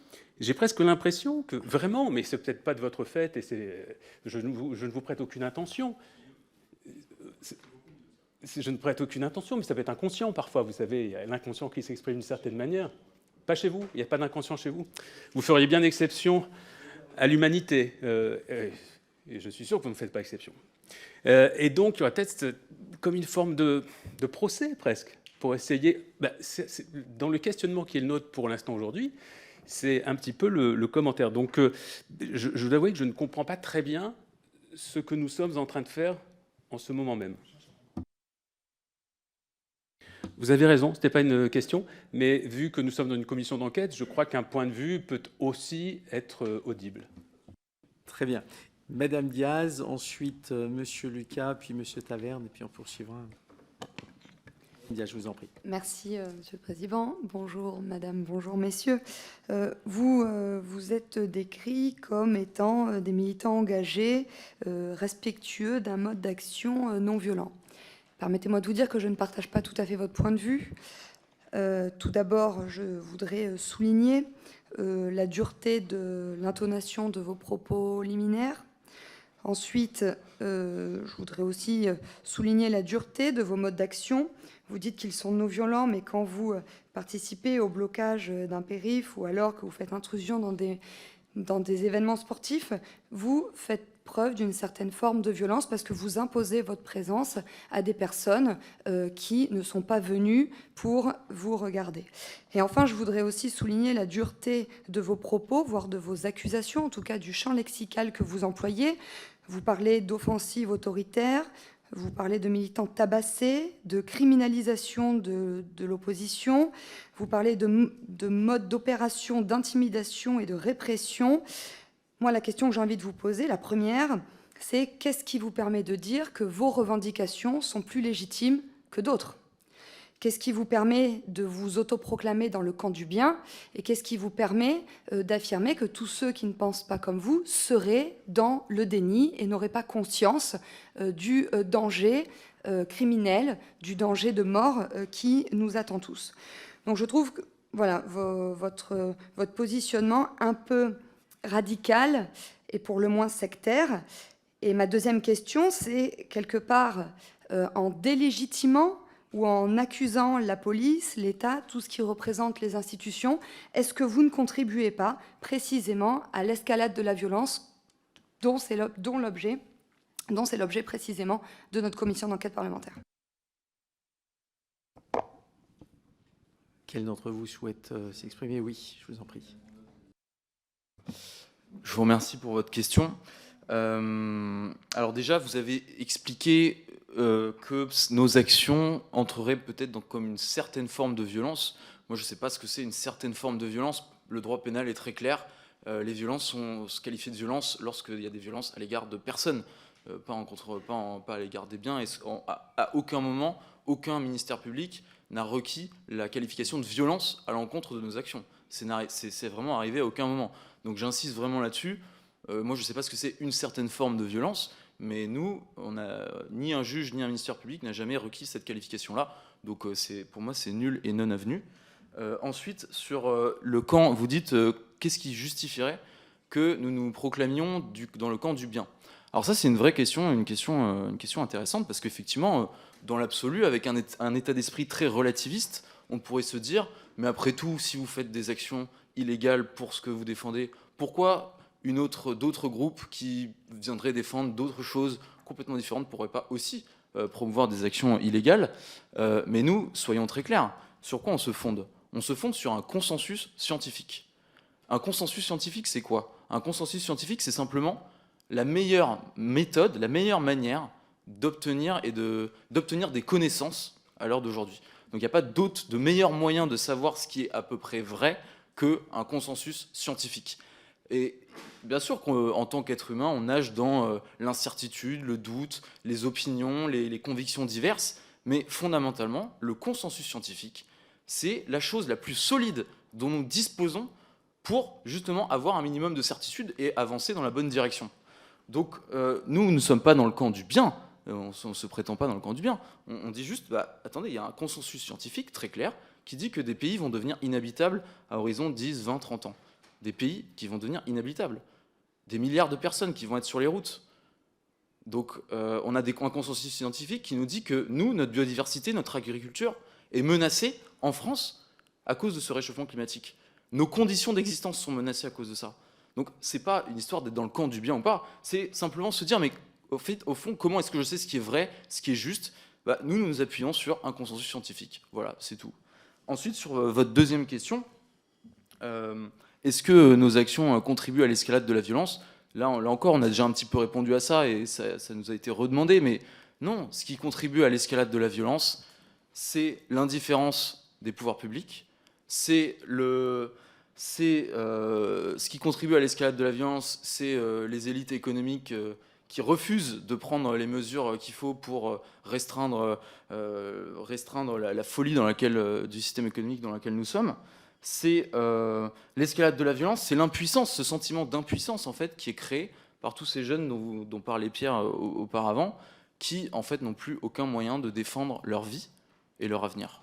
F: J'ai presque l'impression que vraiment, mais c'est peut-être pas de votre fait, et je ne vous prête aucune intention. Je ne prête aucune intention, mais ça peut être inconscient parfois. Vous savez, il y a l'inconscient qui s'exprime d'une certaine manière. Pas chez vous, il n'y a pas d'inconscient chez vous. Vous feriez bien exception à l'humanité. Et je suis sûr que vous ne faites pas exception. Et donc, il y aura peut-être comme une forme de procès presque, pour essayer... dans le questionnement qui est le nôtre pour l'instant aujourd'hui, c'est un petit peu le commentaire. Donc, je dois avouer que je ne comprends pas très bien ce que nous sommes en train de faire en ce moment même. Vous avez raison, ce n'était pas une question, mais vu que nous sommes dans une commission d'enquête, je crois qu'un point de vue peut aussi être audible.
A: Très bien. Madame Diaz, ensuite Monsieur Lucas, puis Monsieur Taverne, et puis on poursuivra. Diaz, je vous en prie.
G: Merci, Monsieur le Président. Bonjour, Madame, bonjour, Messieurs. Vous êtes décrits comme étant des militants engagés, respectueux d'un mode d'action non violent. Permettez-moi de vous dire que je ne partage pas tout à fait votre point de vue. Tout d'abord, je voudrais souligner la dureté de l'intonation de vos propos liminaires. Ensuite, je voudrais aussi souligner la dureté de vos modes d'action. Vous dites qu'ils sont non violents, mais quand vous participez au blocage d'un périph' ou alors que vous faites intrusion dans des événements sportifs, vous faites preuve d'une certaine forme de violence parce que vous imposez votre présence à des personnes qui ne sont pas venues pour vous regarder. Et enfin, je voudrais aussi souligner la dureté de vos propos, voire de vos accusations, en tout cas du champ lexical que vous employez. Vous parlez d'offensive autoritaire, vous parlez de militants tabassés, de criminalisation de l'opposition, vous parlez de mode d'opération, d'intimidation et de répression. Moi, la question que j'ai envie de vous poser, la première, c'est qu'est-ce qui vous permet de dire que vos revendications sont plus légitimes que d'autres ? Qu'est-ce qui vous permet de vous autoproclamer dans le camp du bien ? Et qu'est-ce qui vous permet d'affirmer que tous ceux qui ne pensent pas comme vous seraient dans le déni et n'auraient pas conscience du danger criminel, du danger de mort qui nous attend tous ? Donc je trouve que voilà, votre positionnement un peu radical et pour le moins sectaire. Et ma deuxième question, c'est quelque part en délégitimant ou en accusant la police, l'État, tout ce qui représente les institutions, est-ce que vous ne contribuez pas précisément à l'escalade de la violence dont c'est l'objet précisément de notre commission d'enquête parlementaire ?
A: Quel d'entre vous souhaite s'exprimer ? Oui, je vous en prie.
C: Je vous remercie pour votre question. Alors déjà, vous avez expliqué que nos actions entreraient peut-être comme une certaine forme de violence. Moi, je ne sais pas ce que c'est une certaine forme de violence. Le droit pénal est très clair. Les violences sont qualifiées de violence lorsqu'il y a des violences à l'égard de personnes, pas à l'égard des biens. Et à aucun moment, aucun ministère public n'a requis la qualification de violence à l'encontre de nos actions. C'est vraiment arrivé à aucun moment. Donc j'insiste vraiment là-dessus. Moi, je ne sais pas ce que c'est une certaine forme de violence, mais nous, ni un juge ni un ministère public n'a jamais requis cette qualification-là. Donc pour moi, c'est nul et non avenu. Ensuite, sur le camp, vous dites qu'est-ce qui justifierait que nous nous proclamions dans le camp du bien ? Alors ça, c'est une vraie question, une question intéressante, parce qu'effectivement, dans l'absolu, avec un état d'esprit très relativiste, on pourrait se dire, mais après tout, si vous faites des actions illégales pour ce que vous défendez, pourquoi d'autres groupes qui viendraient défendre d'autres choses complètement différentes ne pourraient pas aussi promouvoir des actions illégales ? Mais nous, soyons très clairs, sur quoi on se fonde ? On se fonde sur un consensus scientifique. Un consensus scientifique, c'est quoi ? Un consensus scientifique, c'est simplement la meilleure méthode, la meilleure manière d'obtenir des connaissances à l'heure d'aujourd'hui. Donc il n'y a pas de meilleur moyen de savoir ce qui est à peu près vrai qu'un consensus scientifique. Et bien sûr qu'en tant qu'être humain, on nage dans l'incertitude, le doute, les opinions, les convictions diverses, mais fondamentalement, le consensus scientifique, C'est la chose la plus solide dont nous disposons pour justement avoir un minimum de certitude et avancer dans la bonne direction. Donc nous ne sommes pas dans le camp du bien, on ne se prétend pas dans le camp du bien. On dit juste, attendez, il y a un consensus scientifique très clair qui dit que des pays vont devenir inhabitables à horizon 10, 20, 30 ans. Des pays qui vont devenir inhabitables. Des milliards de personnes qui vont être sur les routes. Donc on a un consensus scientifique qui nous dit que nous, notre biodiversité, notre agriculture est menacée en France à cause de ce réchauffement climatique. Nos conditions d'existence sont menacées à cause de ça. Donc c'est pas une histoire d'être dans le camp du bien ou pas, c'est simplement se dire, mais au fond, comment est-ce que je sais ce qui est vrai, ce qui est juste? Nous nous appuyons sur un consensus scientifique. Voilà, c'est tout. Ensuite, sur votre deuxième question, est-ce que nos actions contribuent à l'escalade de la violence? Là encore, on a déjà un petit peu répondu à ça et ça nous a été redemandé, mais non, ce qui contribue à l'escalade de la violence, c'est l'indifférence des pouvoirs publics, ce qui contribue à l'escalade de la violence, c'est les élites économiques qui refusent de prendre les mesures qu'il faut pour restreindre la folie du système économique dans lequel nous sommes. C'est l'escalade de la violence, c'est l'impuissance, ce sentiment d'impuissance en fait qui est créé par tous ces jeunes dont parlait Pierre auparavant, qui en fait n'ont plus aucun moyen de défendre leur vie et leur avenir.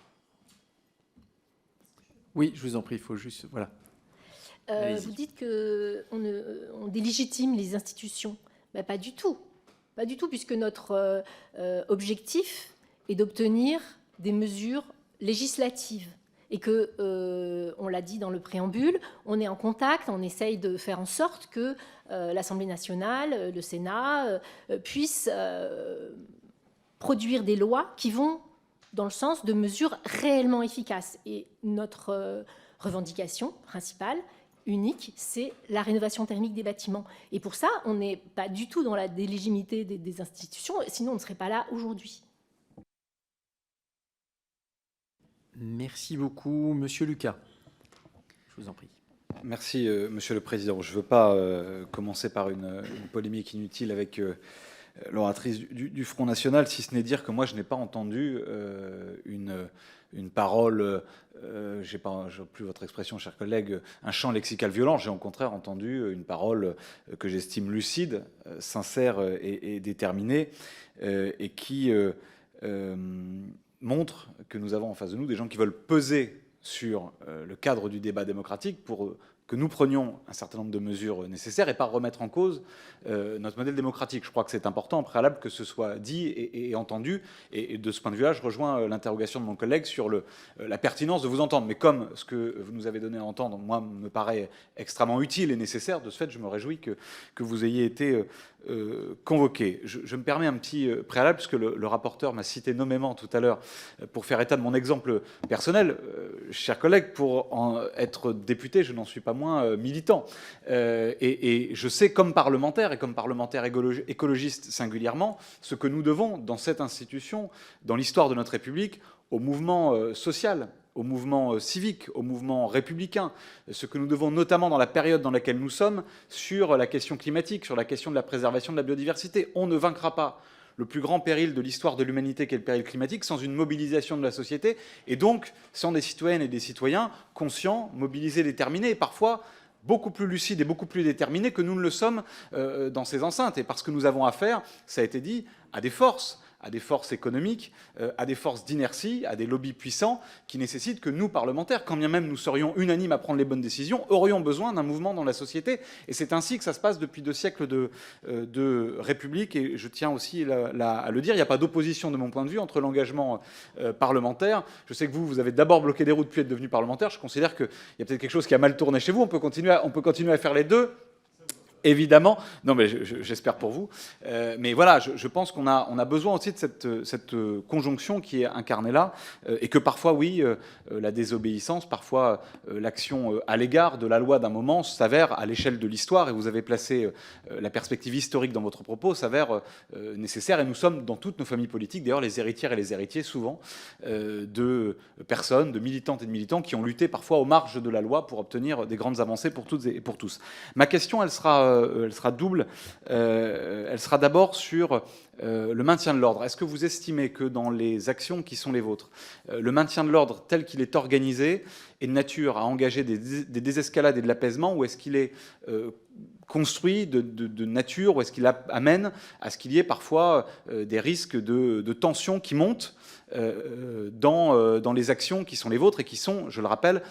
A: Oui, je vous en prie, il faut juste... Voilà.
B: Vous dites qu'on délégitime les institutions. Pas du tout. Pas du tout, puisque notre objectif est d'obtenir des mesures législatives. Et que, on l'a dit dans le préambule, on est en contact, on essaye de faire en sorte que l'Assemblée nationale, le Sénat, puissent produire des lois qui vont dans le sens de mesures réellement efficaces. Et notre revendication principale, unique, c'est la rénovation thermique des bâtiments. Et pour ça, on n'est pas du tout dans la délégitimité des institutions, sinon on ne serait pas là aujourd'hui.
A: Merci beaucoup. Monsieur Lucas, je vous en prie.
H: Merci, Monsieur le Président. Je ne veux pas commencer par une polémique inutile avec l'oratrice du Front National, si ce n'est dire que moi, je n'ai pas entendu une parole, je n'ai plus votre expression, chers collègues, un champ lexical violent. J'ai au contraire entendu une parole que j'estime lucide, sincère et déterminée, et qui montre que nous avons en face de nous des gens qui veulent peser sur le cadre du débat démocratique pour que nous prenions un certain nombre de mesures nécessaires et pas remettre en cause notre modèle démocratique. Je crois que c'est important en préalable que ce soit dit et entendu. Et de ce point de vue-là, je rejoins l'interrogation de mon collègue sur la pertinence de vous entendre. Mais comme ce que vous nous avez donné à entendre, moi, me paraît extrêmement utile et nécessaire, de ce fait, je me réjouis que vous ayez été convoqué. Je me permets un petit préalable, puisque le rapporteur m'a cité nommément tout à l'heure pour faire état de mon exemple personnel. Chers collègues, pour être député, je n'en suis pas moins militant. Et je sais, comme parlementaire, et comme parlementaire écologiste singulièrement, ce que nous devons dans cette institution, dans l'histoire de notre République, au mouvement social, au mouvement civique, au mouvement républicain, ce que nous devons notamment dans la période dans laquelle nous sommes sur la question climatique, sur la question de la préservation de la biodiversité. On ne vaincra pas le plus grand péril de l'histoire de l'humanité qu'est le péril climatique sans une mobilisation de la société et donc sans des citoyennes et des citoyens conscients, mobilisés, déterminés et parfois beaucoup plus lucides et beaucoup plus déterminés que nous ne le sommes dans ces enceintes. Et parce que nous avons affaire, ça a été dit, à des forces économiques, à des forces d'inertie, à des lobbies puissants qui nécessitent que nous, parlementaires, quand bien même nous serions unanimes à prendre les bonnes décisions, aurions besoin d'un mouvement dans la société. Et c'est ainsi que ça se passe depuis 2 siècles de République. Et je tiens aussi à le dire, il n'y a pas d'opposition de mon point de vue entre l'engagement parlementaire. Je sais que vous avez d'abord bloqué des routes puis être devenu parlementaire. Je considère qu'il y a peut-être quelque chose qui a mal tourné chez vous. On peut continuer à faire les deux. Évidemment, non mais j'espère pour vous, mais voilà, je pense qu'on a besoin aussi de cette conjonction qui est incarnée là, et que parfois, oui, la désobéissance, parfois l'action à l'égard de la loi d'un moment s'avère à l'échelle de l'histoire, et vous avez placé la perspective historique dans votre propos, s'avère nécessaire, et nous sommes dans toutes nos familles politiques, d'ailleurs les héritières et les héritiers souvent, de personnes, de militantes et de militants qui ont lutté parfois aux marges de la loi pour obtenir des grandes avancées pour toutes et pour tous. Ma question, elle sera sera double. Elle sera d'abord sur le maintien de l'ordre. Est-ce que vous estimez que dans les actions qui sont les vôtres, le maintien de l'ordre tel qu'il est organisé est de nature à engager des désescalades et de l'apaisement, ou est-ce qu'il est construit de nature, ou est-ce qu'il amène à ce qu'il y ait parfois des risques de tensions qui montent dans les actions qui sont les vôtres et qui sont, je le rappelle,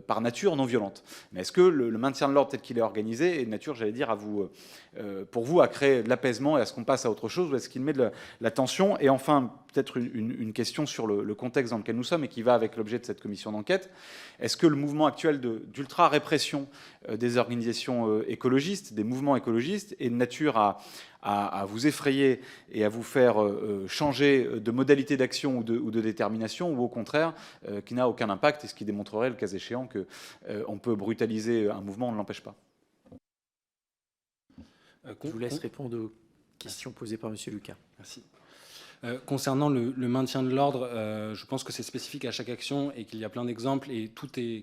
H: par nature non violentes? Mais est-ce que le maintien de l'ordre tel qu'il est organisé est de nature, j'allais dire, pour vous, à créer de l'apaisement et à ce qu'on passe à autre chose, ou est-ce qu'il met de la tension? Et enfin, peut-être une question sur le contexte dans lequel nous sommes et qui va avec l'objet de cette commission d'enquête. Est-ce que le mouvement actuel d'ultra-répression des organisations écologistes, des mouvements écologistes, est de nature à vous effrayer et à vous faire changer de modalité d'action ou de détermination, ou au contraire, qui n'a aucun impact, et ce qui démontrerait, le cas échéant, qu'on peut brutaliser un mouvement, on ne l'empêche pas?
A: Je vous laisse répondre aux questions posées par M. Lucas.
D: Merci. Concernant le maintien de l'ordre, je pense que c'est spécifique à chaque action et qu'il y a plein d'exemples, et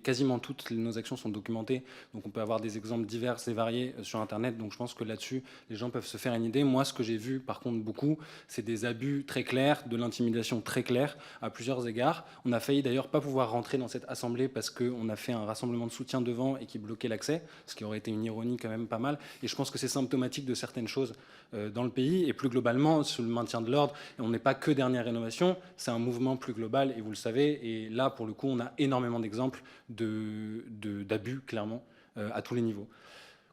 D: quasiment toutes nos actions sont documentées, donc on peut avoir des exemples divers et variés sur Internet, donc je pense que là-dessus, les gens peuvent se faire une idée. Moi, ce que j'ai vu, par contre, beaucoup, c'est des abus très clairs, de l'intimidation très claire, à plusieurs égards. On a failli d'ailleurs pas pouvoir rentrer dans cette assemblée parce qu'on a fait un rassemblement de soutien devant et qui bloquait l'accès, ce qui aurait été une ironie quand même pas mal, et je pense que c'est symptomatique de certaines choses dans le pays, et plus globalement, sur le maintien de l'ordre, on n'est pas que dernière rénovation, c'est un mouvement plus global, et vous le savez, et là, pour le coup, on a énormément d'exemples d'abus, clairement, à tous les niveaux.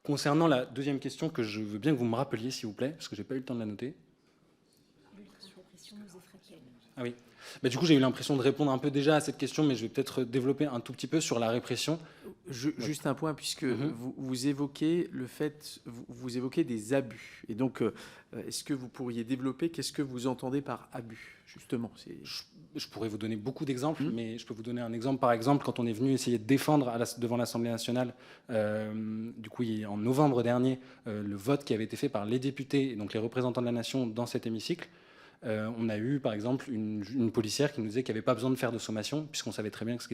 D: Concernant la deuxième question, que je veux bien que vous me rappeliez, s'il vous plaît, parce que je n'ai pas eu le temps de la noter. Ah oui. Du coup, j'ai eu l'impression de répondre un peu déjà à cette question, mais je vais peut-être développer un tout petit peu sur la répression.
A: Juste un point, puisque vous évoquez le fait, vous évoquez des abus. Et donc, est-ce que vous pourriez développer, qu'est-ce que vous entendez par abus, justement?
D: Je pourrais vous donner beaucoup d'exemples, mais je peux vous donner un exemple. Par exemple, quand on est venu essayer de défendre devant l'Assemblée nationale, du coup, en novembre dernier, le vote qui avait été fait par les députés, et donc les représentants de la nation dans cet hémicycle, on a eu par exemple une policière qui nous disait qu'il n'y avait pas besoin de faire de sommation, puisqu'on savait très bien que ce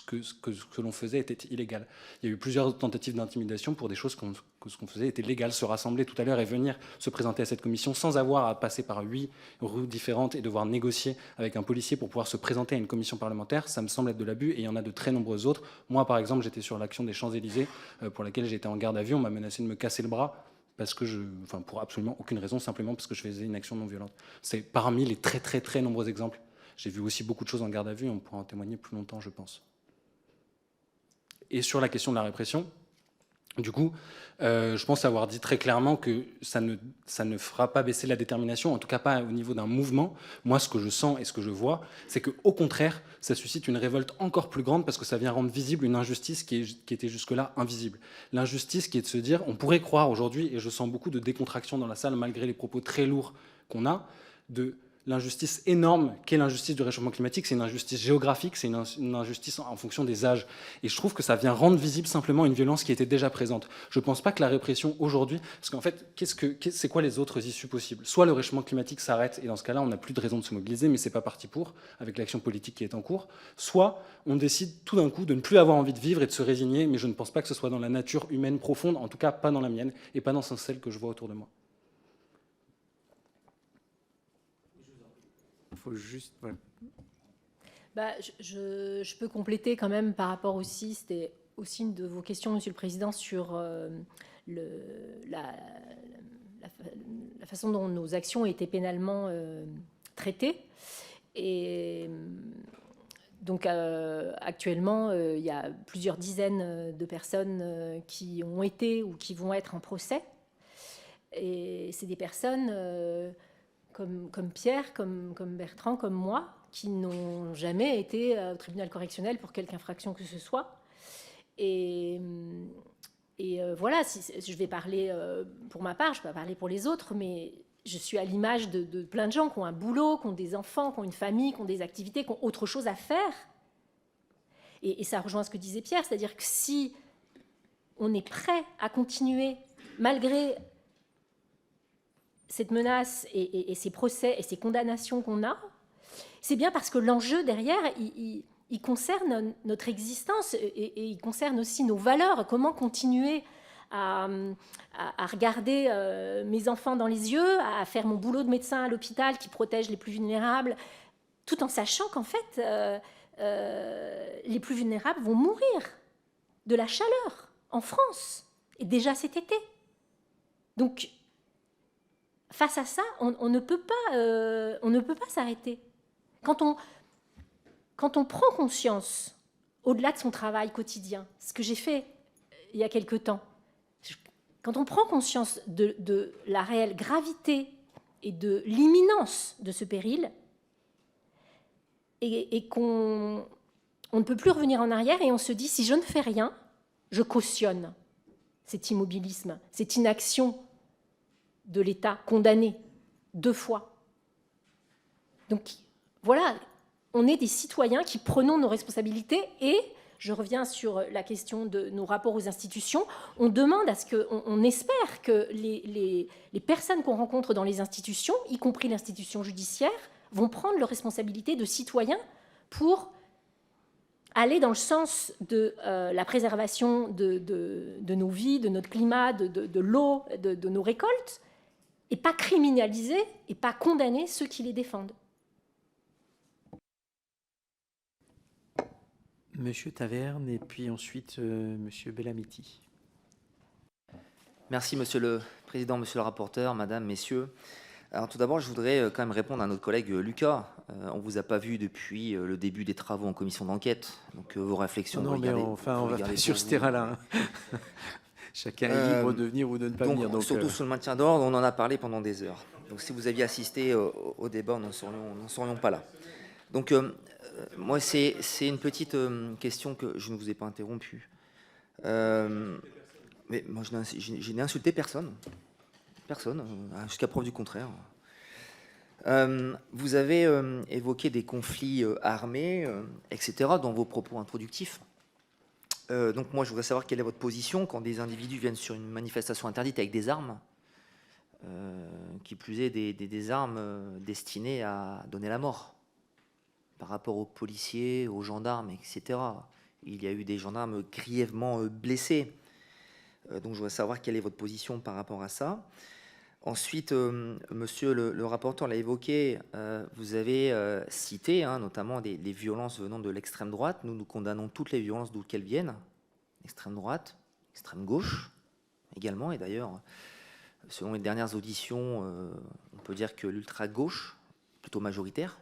D: que l'on faisait était illégal. Il y a eu plusieurs tentatives d'intimidation pour des choses que ce qu'on faisait était légal. Se rassembler tout à l'heure et venir se présenter à cette commission sans avoir à passer par 8 rues différentes et devoir négocier avec un policier pour pouvoir se présenter à une commission parlementaire, ça me semble être de l'abus, et il y en a de très nombreux autres. Moi par exemple, j'étais sur l'action des Champs-Élysées pour laquelle j'étais en garde à vue, on m'a menacé de me casser le bras, parce que pour absolument aucune raison, simplement parce que je faisais une action non violente. C'est parmi les très très très nombreux exemples. J'ai vu aussi beaucoup de choses en garde à vue, on pourra en témoigner plus longtemps, je pense. Et sur la question de la répression, du coup, je pense avoir dit très clairement que ça ne fera pas baisser la détermination, en tout cas pas au niveau d'un mouvement. Moi, ce que je sens et ce que je vois, c'est qu'au contraire, ça suscite une révolte encore plus grande parce que ça vient rendre visible une injustice qui était jusque-là invisible. L'injustice qui est de se dire, on pourrait croire aujourd'hui, et je sens beaucoup de décontraction dans la salle malgré les propos très lourds qu'on a, de l'injustice énorme qu'est l'injustice du réchauffement climatique. C'est une injustice géographique, c'est une injustice en fonction des âges. Et je trouve que ça vient rendre visible simplement une violence qui était déjà présente. Je ne pense pas que la répression aujourd'hui... Parce qu'en fait, c'est quoi les autres issues possibles? Soit le réchauffement climatique s'arrête, et dans ce cas-là, on n'a plus de raison de se mobiliser, mais ce n'est pas parti pour, avec l'action politique qui est en cours. Soit on décide tout d'un coup de ne plus avoir envie de vivre et de se résigner, mais je ne pense pas que ce soit dans la nature humaine profonde, en tout cas pas dans la mienne, et pas dans celle que je vois autour de moi.
A: Faut juste... Voilà.
B: Je peux compléter quand même par rapport aussi, c'était aussi une de vos questions, Monsieur le Président, sur la façon dont nos actions étaient pénalement traitées. Et donc actuellement, il y a plusieurs dizaines de personnes qui ont été ou qui vont être en procès. Et c'est des personnes... Comme Pierre, comme Bertrand, comme moi, qui n'ont jamais été au tribunal correctionnel pour quelque infraction que ce soit. Et voilà, si je vais parler pour ma part, je ne peux pas parler pour les autres, mais je suis à l'image de plein de gens qui ont un boulot, qui ont des enfants, qui ont une famille, qui ont des activités, qui ont autre chose à faire. Et ça rejoint ce que disait Pierre, c'est-à-dire que si on est prêt à continuer, malgré cette menace et ces procès et ces condamnations qu'on a, c'est bien parce que l'enjeu derrière, il concerne notre existence et il concerne aussi nos valeurs. Comment continuer à regarder mes enfants dans les yeux, à faire mon boulot de médecin à l'hôpital qui protège les plus vulnérables, tout en sachant qu'en fait, les plus vulnérables vont mourir de la chaleur en France, et déjà cet été. Donc, face à ça, on ne peut pas s'arrêter. Quand on prend conscience, au-delà de son travail quotidien, ce que j'ai fait il y a quelque temps, quand on prend conscience de la réelle gravité et de l'imminence de ce péril, et qu'on ne peut plus revenir en arrière, et on se dit, si je ne fais rien, je cautionne cet immobilisme, cette inaction de l'État condamné 2 fois. Donc voilà, on est des citoyens qui prenons nos responsabilités, et je reviens sur la question de nos rapports aux institutions. On demande à ce que, on espère que les personnes qu'on rencontre dans les institutions, y compris l'institution judiciaire, vont prendre leurs responsabilités de citoyens pour aller dans le sens de la préservation de nos vies, de notre climat, de l'eau, de nos récoltes, et pas criminaliser et pas condamner ceux qui les défendent.
A: Monsieur Taverne et puis ensuite Monsieur Bellamiti.
I: Merci Monsieur le Président, Monsieur le rapporteur, Madame, Messieurs. Alors tout d'abord, je voudrais quand même répondre à notre collègue Lucas. On ne vous a pas vu depuis le début des travaux en commission d'enquête, donc vos réflexions...
A: Non, mais enfin, on va pas sur ce terrain-là. Chacun est libre de venir ou de ne pas venir. Donc,
I: surtout sur le maintien d'ordre, on en a parlé pendant des heures. Donc si vous aviez assisté au débat, nous n'en serions pas là. Donc moi, c'est une petite question que je ne vous ai pas interrompue. Mais moi, je n'ai insulté personne. Personne, jusqu'à preuve du contraire. Vous avez évoqué des conflits armés, etc., dans vos propos introductifs. Donc moi, je voudrais savoir quelle est votre position quand des individus viennent sur une manifestation interdite avec des armes, qui plus est des armes destinées à donner la mort, par rapport aux policiers, aux gendarmes, etc. Il y a eu des gendarmes grièvement blessés. Donc je voudrais savoir quelle est votre position par rapport à ça. Ensuite, monsieur le rapporteur l'a évoqué, vous avez cité notamment des violences venant de l'extrême droite. Nous condamnons toutes les violences d'où qu'elles viennent, extrême droite, extrême gauche également. Et d'ailleurs, selon les dernières auditions, on peut dire que l'ultra-gauche est plutôt majoritaire.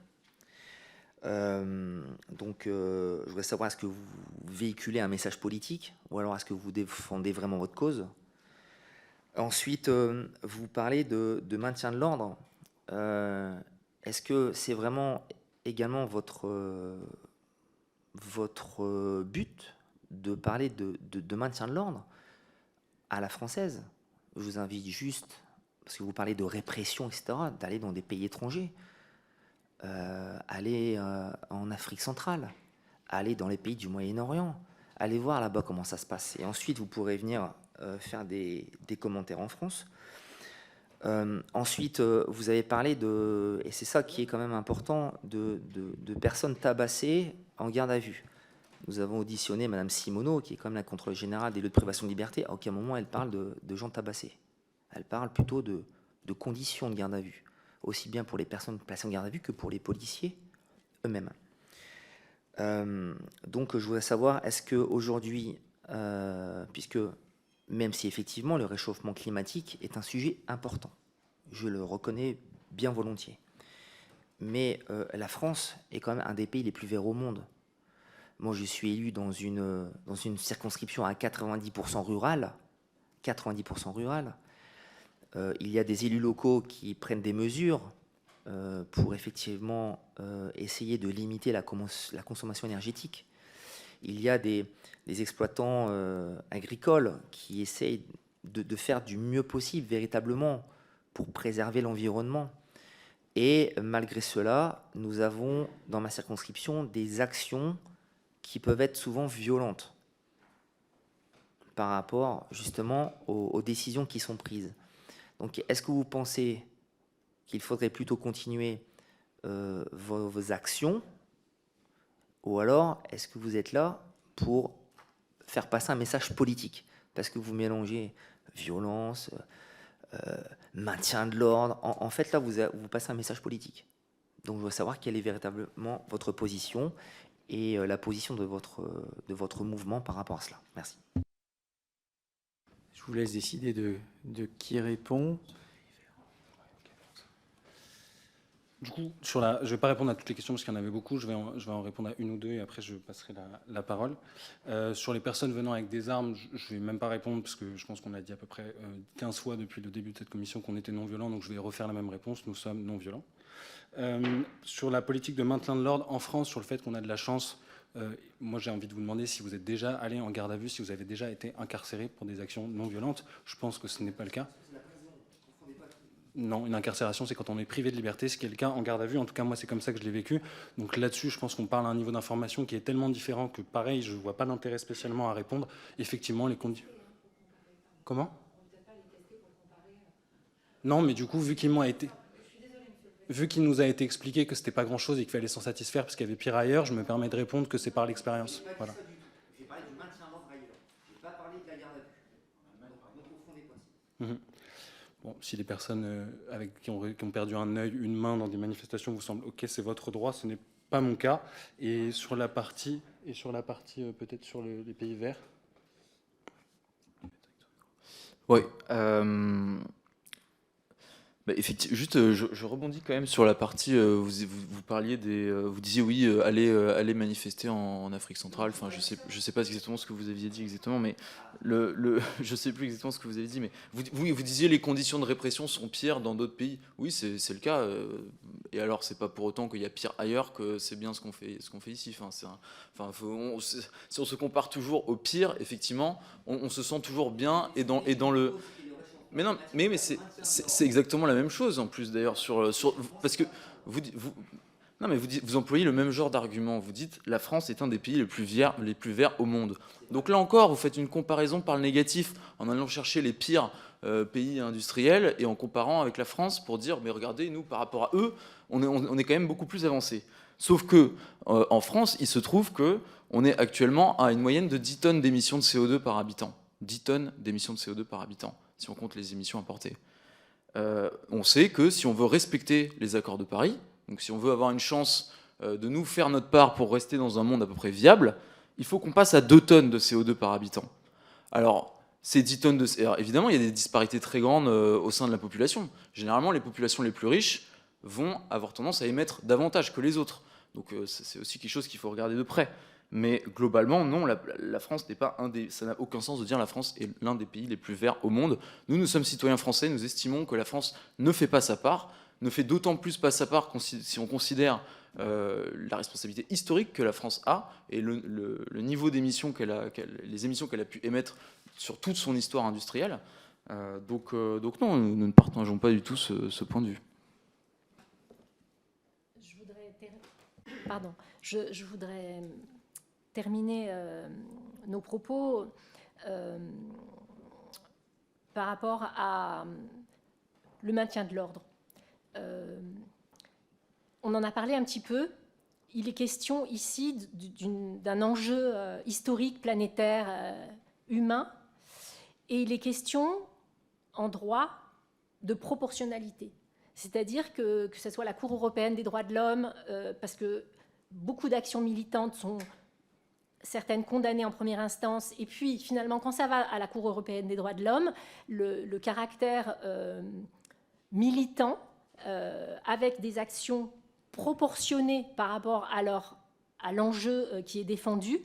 I: Donc, je voudrais savoir, est-ce que vous véhiculez un message politique ou alors est-ce que vous défendez vraiment votre cause? Ensuite, vous parlez de maintien de l'ordre. Est-ce que c'est vraiment également votre but de parler de maintien de l'ordre à la française? Je vous invite juste, parce que vous parlez de répression, etc., d'aller dans des pays étrangers. Aller en Afrique centrale, aller dans les pays du Moyen-Orient, aller voir là-bas comment ça se passe. Et ensuite, vous pourrez venir faire des commentaires en France. Ensuite, vous avez parlé et c'est ça qui est quand même important, de personnes tabassées en garde à vue. Nous avons auditionné Madame Simoneau, qui est quand même la contrôleure générale des lieux de privation de liberté. À aucun moment elle parle de gens tabassés. Elle parle plutôt de conditions de garde à vue, aussi bien pour les personnes placées en garde à vue que pour les policiers eux-mêmes. Donc je voudrais savoir, est-ce qu'aujourd'hui, puisque même si effectivement le réchauffement climatique est un sujet important, je le reconnais bien volontiers, mais la France est quand même un des pays les plus verts au monde. Moi, je suis élu dans une circonscription à 90% rurale. 90% rurale. Il y a des élus locaux qui prennent des mesures pour effectivement essayer de limiter la consommation énergétique. Il y a des exploitants agricoles qui essayent de faire du mieux possible véritablement pour préserver l'environnement. Et malgré cela, nous avons dans ma circonscription des actions qui peuvent être souvent violentes par rapport justement aux décisions qui sont prises. Donc, est-ce que vous pensez qu'il faudrait plutôt continuer vos actions, ou alors est-ce que vous êtes là pour faire passer un message politique? parce que vous mélangez violence, maintien de l'ordre. En fait, là, vous passez un message politique. Donc, je veux savoir quelle est véritablement votre position et la position de votre mouvement par rapport à cela. Merci.
A: Je vous laisse décider de qui répond.
D: Du coup, je ne vais pas répondre à toutes les questions parce qu'il y en avait beaucoup. Je vais en répondre à une ou deux et après je passerai la parole. Sur les personnes venant avec des armes, je ne vais même pas répondre parce que je pense qu'on a dit à peu près 15 fois depuis le début de cette commission qu'on était non-violents, donc je vais refaire la même réponse. Nous sommes non-violents. Sur la politique de maintien de l'ordre en France, sur le fait qu'on a de la chance, moi j'ai envie de vous demander si vous êtes déjà allé en garde à vue, si vous avez déjà été incarcéré pour des actions non violentes. Je pense que ce n'est pas le cas. Non, une incarcération, c'est quand on est privé de liberté, c'est quelqu'un en garde à vue. En tout cas, moi, c'est comme ça que je l'ai vécu. Donc là-dessus, je pense qu'on parle à un niveau d'information qui est tellement différent que, pareil, je ne vois pas d'intérêt spécialement à répondre. Effectivement, les conditions... Comment ? Non, mais du coup, vu qu'il nous a été expliqué que c'était pas grand-chose et qu'il fallait s'en satisfaire parce qu'il y avait pire ailleurs, je me permets de répondre que c'est par l'expérience. Voilà.
I: J'ai parlé du maintien de l'ordre ailleurs. Je n'ai pas parlé de la garde à vue. Donc, on confond des points.
D: Bon, si les personnes qui ont perdu un œil, une main dans des manifestations vous semblent OK, c'est votre droit, ce n'est pas mon cas. Et sur la partie peut-être sur les pays verts.
C: Oui. Effectivement, juste, je rebondis quand même sur la partie. Vous parliez vous disiez oui, aller manifester en Afrique centrale. Enfin, je sais pas exactement ce que vous aviez dit exactement, mais je sais plus exactement ce que vous avez dit, mais vous disiez les conditions de répression sont pires dans d'autres pays. Oui, c'est le cas. Et alors, c'est pas pour autant qu'il y a pire ailleurs que c'est bien ce qu'on fait ici. Si on se compare toujours au pire, effectivement, on se sent toujours bien et dans le. Mais non, mais c'est exactement la même chose en plus d'ailleurs parce que vous employez le même genre d'argument. Vous dites la France est un des pays les plus verts au monde. Donc là encore, vous faites une comparaison par le négatif en allant chercher les pires pays industriels et en comparant avec la France pour dire mais regardez, nous par rapport à eux, on est quand même beaucoup plus avancé. Sauf que en France, il se trouve que on est actuellement à une moyenne de 10 tonnes d'émissions de CO2 par habitant. 10 tonnes d'émissions de CO2 par habitant, si on compte les émissions importées. On sait que si on veut respecter les accords de Paris, donc si on veut avoir une chance de nous faire notre part pour rester dans un monde à peu près viable, il faut qu'on passe à 2 tonnes de CO2 par habitant. Alors, ces 10 tonnes de... Alors, évidemment, il y a des disparités très grandes au sein de la population. Généralement, les populations les plus riches vont avoir tendance à émettre davantage que les autres. Donc c'est aussi quelque chose qu'il faut regarder de près. Mais globalement, non, la France n'est pas ça n'a aucun sens de dire la France est l'un des pays les plus verts au monde. Nous sommes citoyens français, nous estimons que la France ne fait pas sa part, ne fait d'autant plus pas sa part si on considère la responsabilité historique que la France a et le niveau d'émissions les émissions qu'elle a pu émettre sur toute son histoire industrielle. Donc non, nous ne partageons pas du tout ce point de vue.
B: Je voudrais terminer nos propos par rapport à le maintien de l'ordre. On en a parlé un petit peu. Il est question ici d'un enjeu historique, planétaire, humain, et il est question en droit de proportionnalité. C'est-à-dire que ce soit la Cour européenne des droits de l'homme, parce que beaucoup d'actions militantes sont certaines condamnées en première instance, et puis finalement, quand ça va à la Cour européenne des droits de l'homme, le caractère militant, avec des actions proportionnées par rapport à l'enjeu qui est défendu,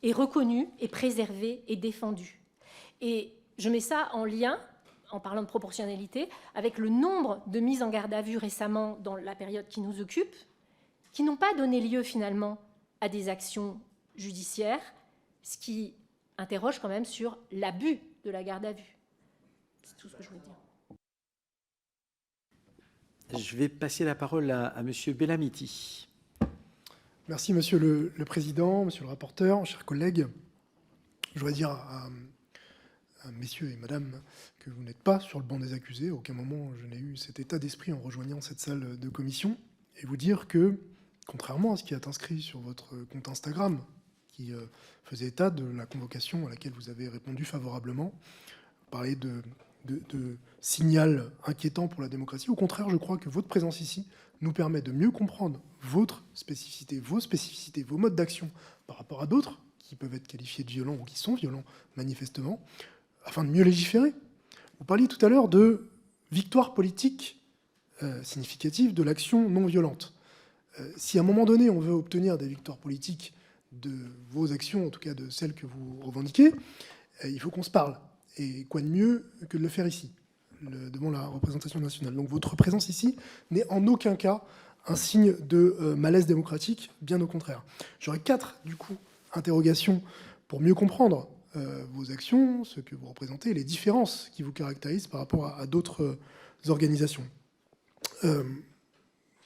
B: est reconnu, est préservé, est défendu. Et je mets ça en lien, en parlant de proportionnalité, avec le nombre de mises en garde à vue récemment dans la période qui nous occupe, qui n'ont pas donné lieu finalement à des actions judiciaire, ce qui interroge quand même sur l'abus de la garde à vue. C'est tout ce que je voulais dire.
A: Je vais passer la parole à Monsieur Bellamiti.
J: Merci Monsieur le Président, Monsieur le rapporteur, chers collègues. Je voudrais dire à messieurs et madame que vous n'êtes pas sur le banc des accusés. À aucun moment je n'ai eu cet état d'esprit en rejoignant cette salle de commission. Et vous dire que, contrairement à ce qui est inscrit sur votre compte Instagram, qui faisait état de la convocation à laquelle vous avez répondu favorablement. Vous parlez de signal inquiétant pour la démocratie. Au contraire, je crois que votre présence ici nous permet de mieux comprendre votre spécificité, vos modes d'action par rapport à d'autres qui peuvent être qualifiés de violents ou qui sont violents manifestement, afin de mieux légiférer. Vous parliez tout à l'heure de victoire politique significative de l'action non violente. Si à un moment donné on veut obtenir des victoires politiques de vos actions, en tout cas de celles que vous revendiquez, il faut qu'on se parle. Et quoi de mieux que de le faire ici, devant la représentation nationale. Donc votre présence ici n'est en aucun cas un signe de malaise démocratique, bien au contraire. J'aurais 4, du coup, interrogations pour mieux comprendre vos actions, ce que vous représentez, les différences qui vous caractérisent par rapport à d'autres organisations.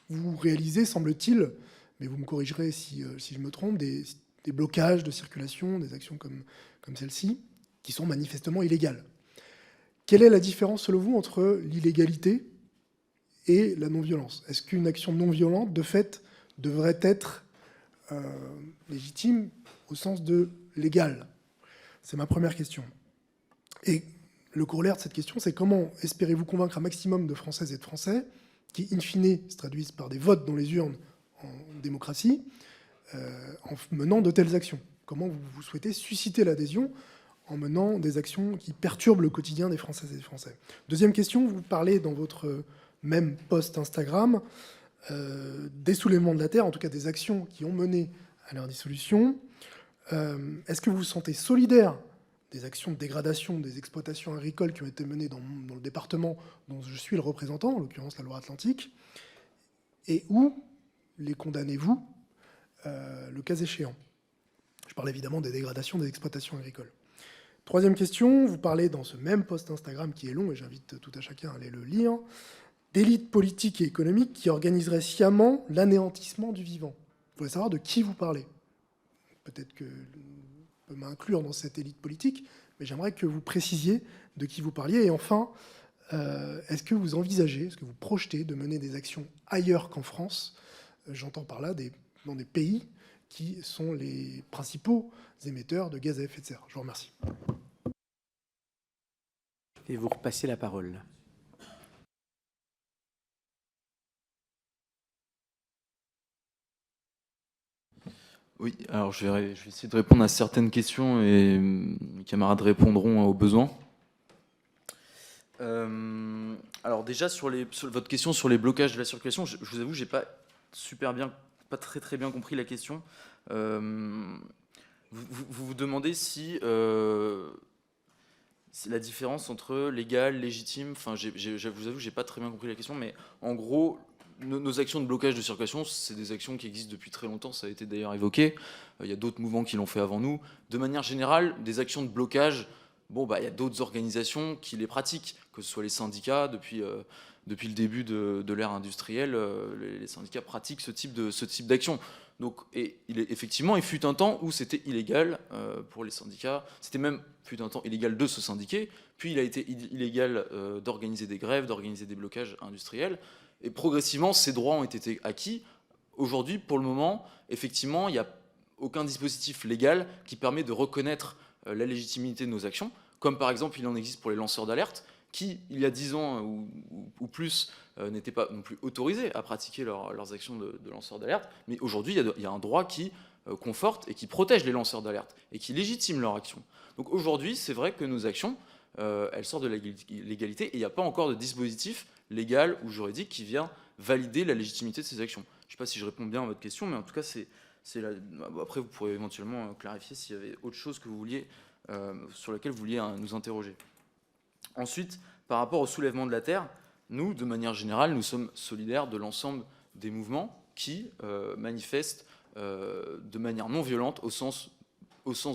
J: Vous réalisez, semble-t-il, mais vous me corrigerez si je me trompe, des blocages de circulation, des actions comme celle-ci, qui sont manifestement illégales. Quelle est la différence, selon vous, entre l'illégalité et la non-violence? Est-ce qu'une action non-violente, de fait, devrait être légitime au sens de légal? C'est ma première question. Et le corollaire de cette question, c'est comment espérez-vous convaincre un maximum de Françaises et de Français qui, in fine, se traduisent par des votes dans les urnes en démocratie, en menant de telles actions? Comment vous souhaitez susciter l'adhésion en menant des actions qui perturbent le quotidien des Françaises et des Français? Deuxième question, vous parlez dans votre même post Instagram des soulèvements de la terre, en tout cas des actions qui ont mené à leur dissolution. Est-ce que vous vous sentez solidaire des actions de dégradation des exploitations agricoles qui ont été menées dans le département dont je suis le représentant, en l'occurrence la Loire-Atlantique, et où les condamnez-vous, le cas échéant? Je parle évidemment des dégradations des exploitations agricoles. Troisième question, vous parlez dans ce même post Instagram qui est long, et j'invite tout à chacun à aller le lire, d'élites politiques et économiques qui organiseraient sciemment l'anéantissement du vivant. Vous voulez savoir de qui vous parlez. Peut-être que je peux m'inclure dans cette élite politique, mais j'aimerais que vous précisiez de qui vous parliez. Et enfin, est-ce que vous envisagez, est-ce que vous projetez de mener des actions ailleurs qu'en France? J'entends par là dans des pays qui sont les principaux émetteurs de gaz à effet de serre. Je vous remercie.
A: Et vous repassez la parole.
C: Oui, alors je vais essayer de répondre à certaines questions et mes camarades répondront aux besoins. Alors déjà, sur votre question sur les blocages de la circulation, je vous avoue, j'ai pas très bien compris la question. Vous vous demandez si c'est la différence entre légal, légitime. Enfin, je vous avoue, j'ai pas très bien compris la question, mais en gros, nos actions de blocage de circulation, c'est des actions qui existent depuis très longtemps, ça a été d'ailleurs évoqué. Il y a d'autres mouvements qui l'ont fait avant nous. De manière générale, des actions de blocage, il y a d'autres organisations qui les pratiquent, que ce soit les syndicats. Depuis le début de l'ère industrielle, les syndicats pratiquent ce type d'action. Donc, effectivement, il fut un temps où c'était illégal pour les syndicats. C'était même fut un temps illégal de se syndiquer. Puis il a été illégal d'organiser des grèves, d'organiser des blocages industriels. Et progressivement, ces droits ont été acquis. Aujourd'hui, pour le moment, effectivement, il n'y a aucun dispositif légal qui permet de reconnaître la légitimité de nos actions, comme par exemple il en existe pour les lanceurs d'alerte, qui, il y a 10 ans ou plus, n'étaient pas non plus autorisés à pratiquer leurs actions de lanceurs d'alerte. Mais aujourd'hui, il y a un droit qui conforte et qui protège les lanceurs d'alerte et qui légitime leur action. Donc aujourd'hui, c'est vrai que nos actions, elles sortent de la légalité et il n'y a pas encore de dispositif légal ou juridique qui vient valider la légitimité de ces actions. Je ne sais pas si je réponds bien à votre question, mais en tout cas, après, vous pourrez éventuellement clarifier s'il y avait autre chose que vous vouliez, sur laquelle vous vouliez nous interroger. Ensuite, par rapport au soulèvement de la terre, nous, de manière générale, nous sommes solidaires de l'ensemble des mouvements qui manifestent de manière non violente au sens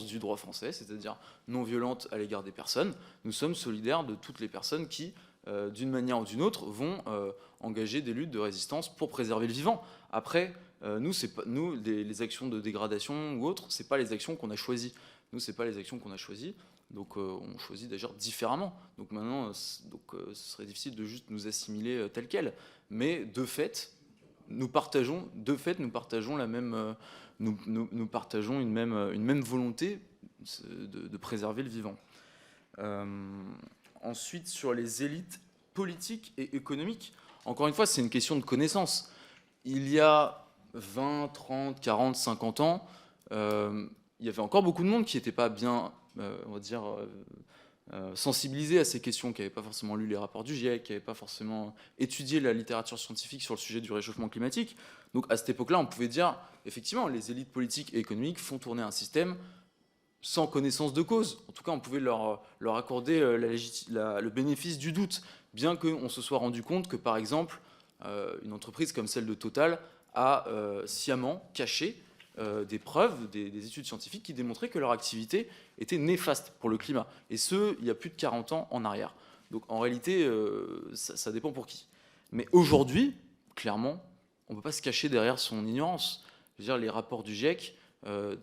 C: du droit français, c'est-à-dire non violente à l'égard des personnes. Nous sommes solidaires de toutes les personnes qui, d'une manière ou d'une autre, vont engager des luttes de résistance pour préserver le vivant. Après, les actions de dégradation ou autres, c'est pas les actions qu'on a choisies. Nous, c'est pas les actions qu'on a choisies. Donc, on choisit d'ailleurs différemment. Donc maintenant, ce serait difficile de juste nous assimiler tels quels. Mais de fait, nous partageons la même, nous partageons une même volonté de préserver le vivant. Ensuite, sur les élites politiques et économiques, encore une fois, c'est une question de connaissance. Il y a 20, 30, 40, 50 ans, il y avait encore beaucoup de monde qui n'était pas bien, on va dire, sensibilisé à ces questions, qui n'avaient pas forcément lu les rapports du GIEC, qui n'avaient pas forcément étudié la littérature scientifique sur le sujet du réchauffement climatique. Donc à cette époque-là, on pouvait dire, effectivement, les élites politiques et économiques font tourner un système sans connaissance de cause. En tout cas, on pouvait leur accorder le bénéfice du doute, bien qu'on se soit rendu compte que, par exemple, une entreprise comme celle de Total a sciemment caché des preuves, des études scientifiques qui démontraient que leur activité était néfaste pour le climat. Et ce, il y a plus de 40 ans en arrière. Donc en réalité, ça dépend pour qui. Mais aujourd'hui, clairement, on ne peut pas se cacher derrière son ignorance. Je veux dire, les rapports du GIEC,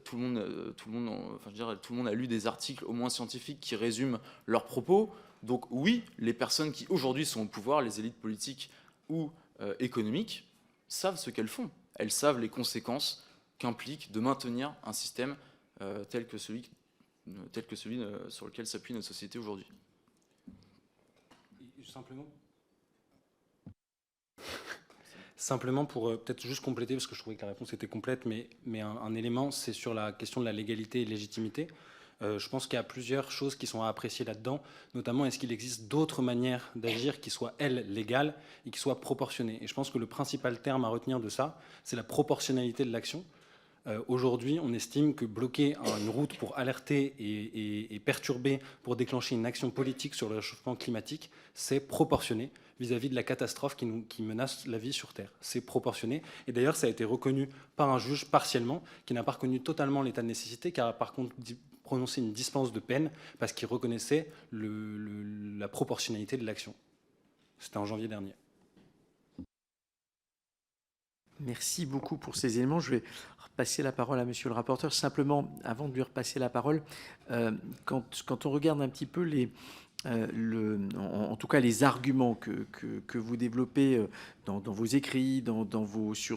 C: tout le monde a lu des articles au moins scientifiques qui résument leurs propos. Donc oui, les personnes qui aujourd'hui sont au pouvoir, les élites politiques ou économiques, savent ce qu'elles font. Elles savent les conséquences qu'implique de maintenir un système tel que celui sur lequel s'appuie notre société aujourd'hui.
D: Simplement pour peut-être juste compléter, parce que je trouvais que la réponse était complète, mais un élément, c'est sur la question de la légalité et légitimité. Je pense qu'il y a plusieurs choses qui sont à apprécier là-dedans, notamment est-ce qu'il existe d'autres manières d'agir qui soient, elles, légales et qui soient proportionnées. Et je pense que le principal terme à retenir de ça, c'est la proportionnalité de l'action. Aujourd'hui, on estime que bloquer une route pour alerter et perturber, pour déclencher une action politique sur le réchauffement climatique, c'est proportionné vis-à-vis de la catastrophe qui menace la vie sur Terre. C'est proportionné. Et d'ailleurs, ça a été reconnu par un juge partiellement, qui n'a pas reconnu totalement l'état de nécessité, qui a par contre prononcé une dispense de peine, parce qu'il reconnaissait la proportionnalité de l'action. C'était en janvier dernier.
A: Merci beaucoup pour ces éléments. Je vais repasser la parole à monsieur le rapporteur. Simplement, avant de lui repasser la parole, quand on regarde un petit peu en tout cas les arguments que vous développez dans vos écrits,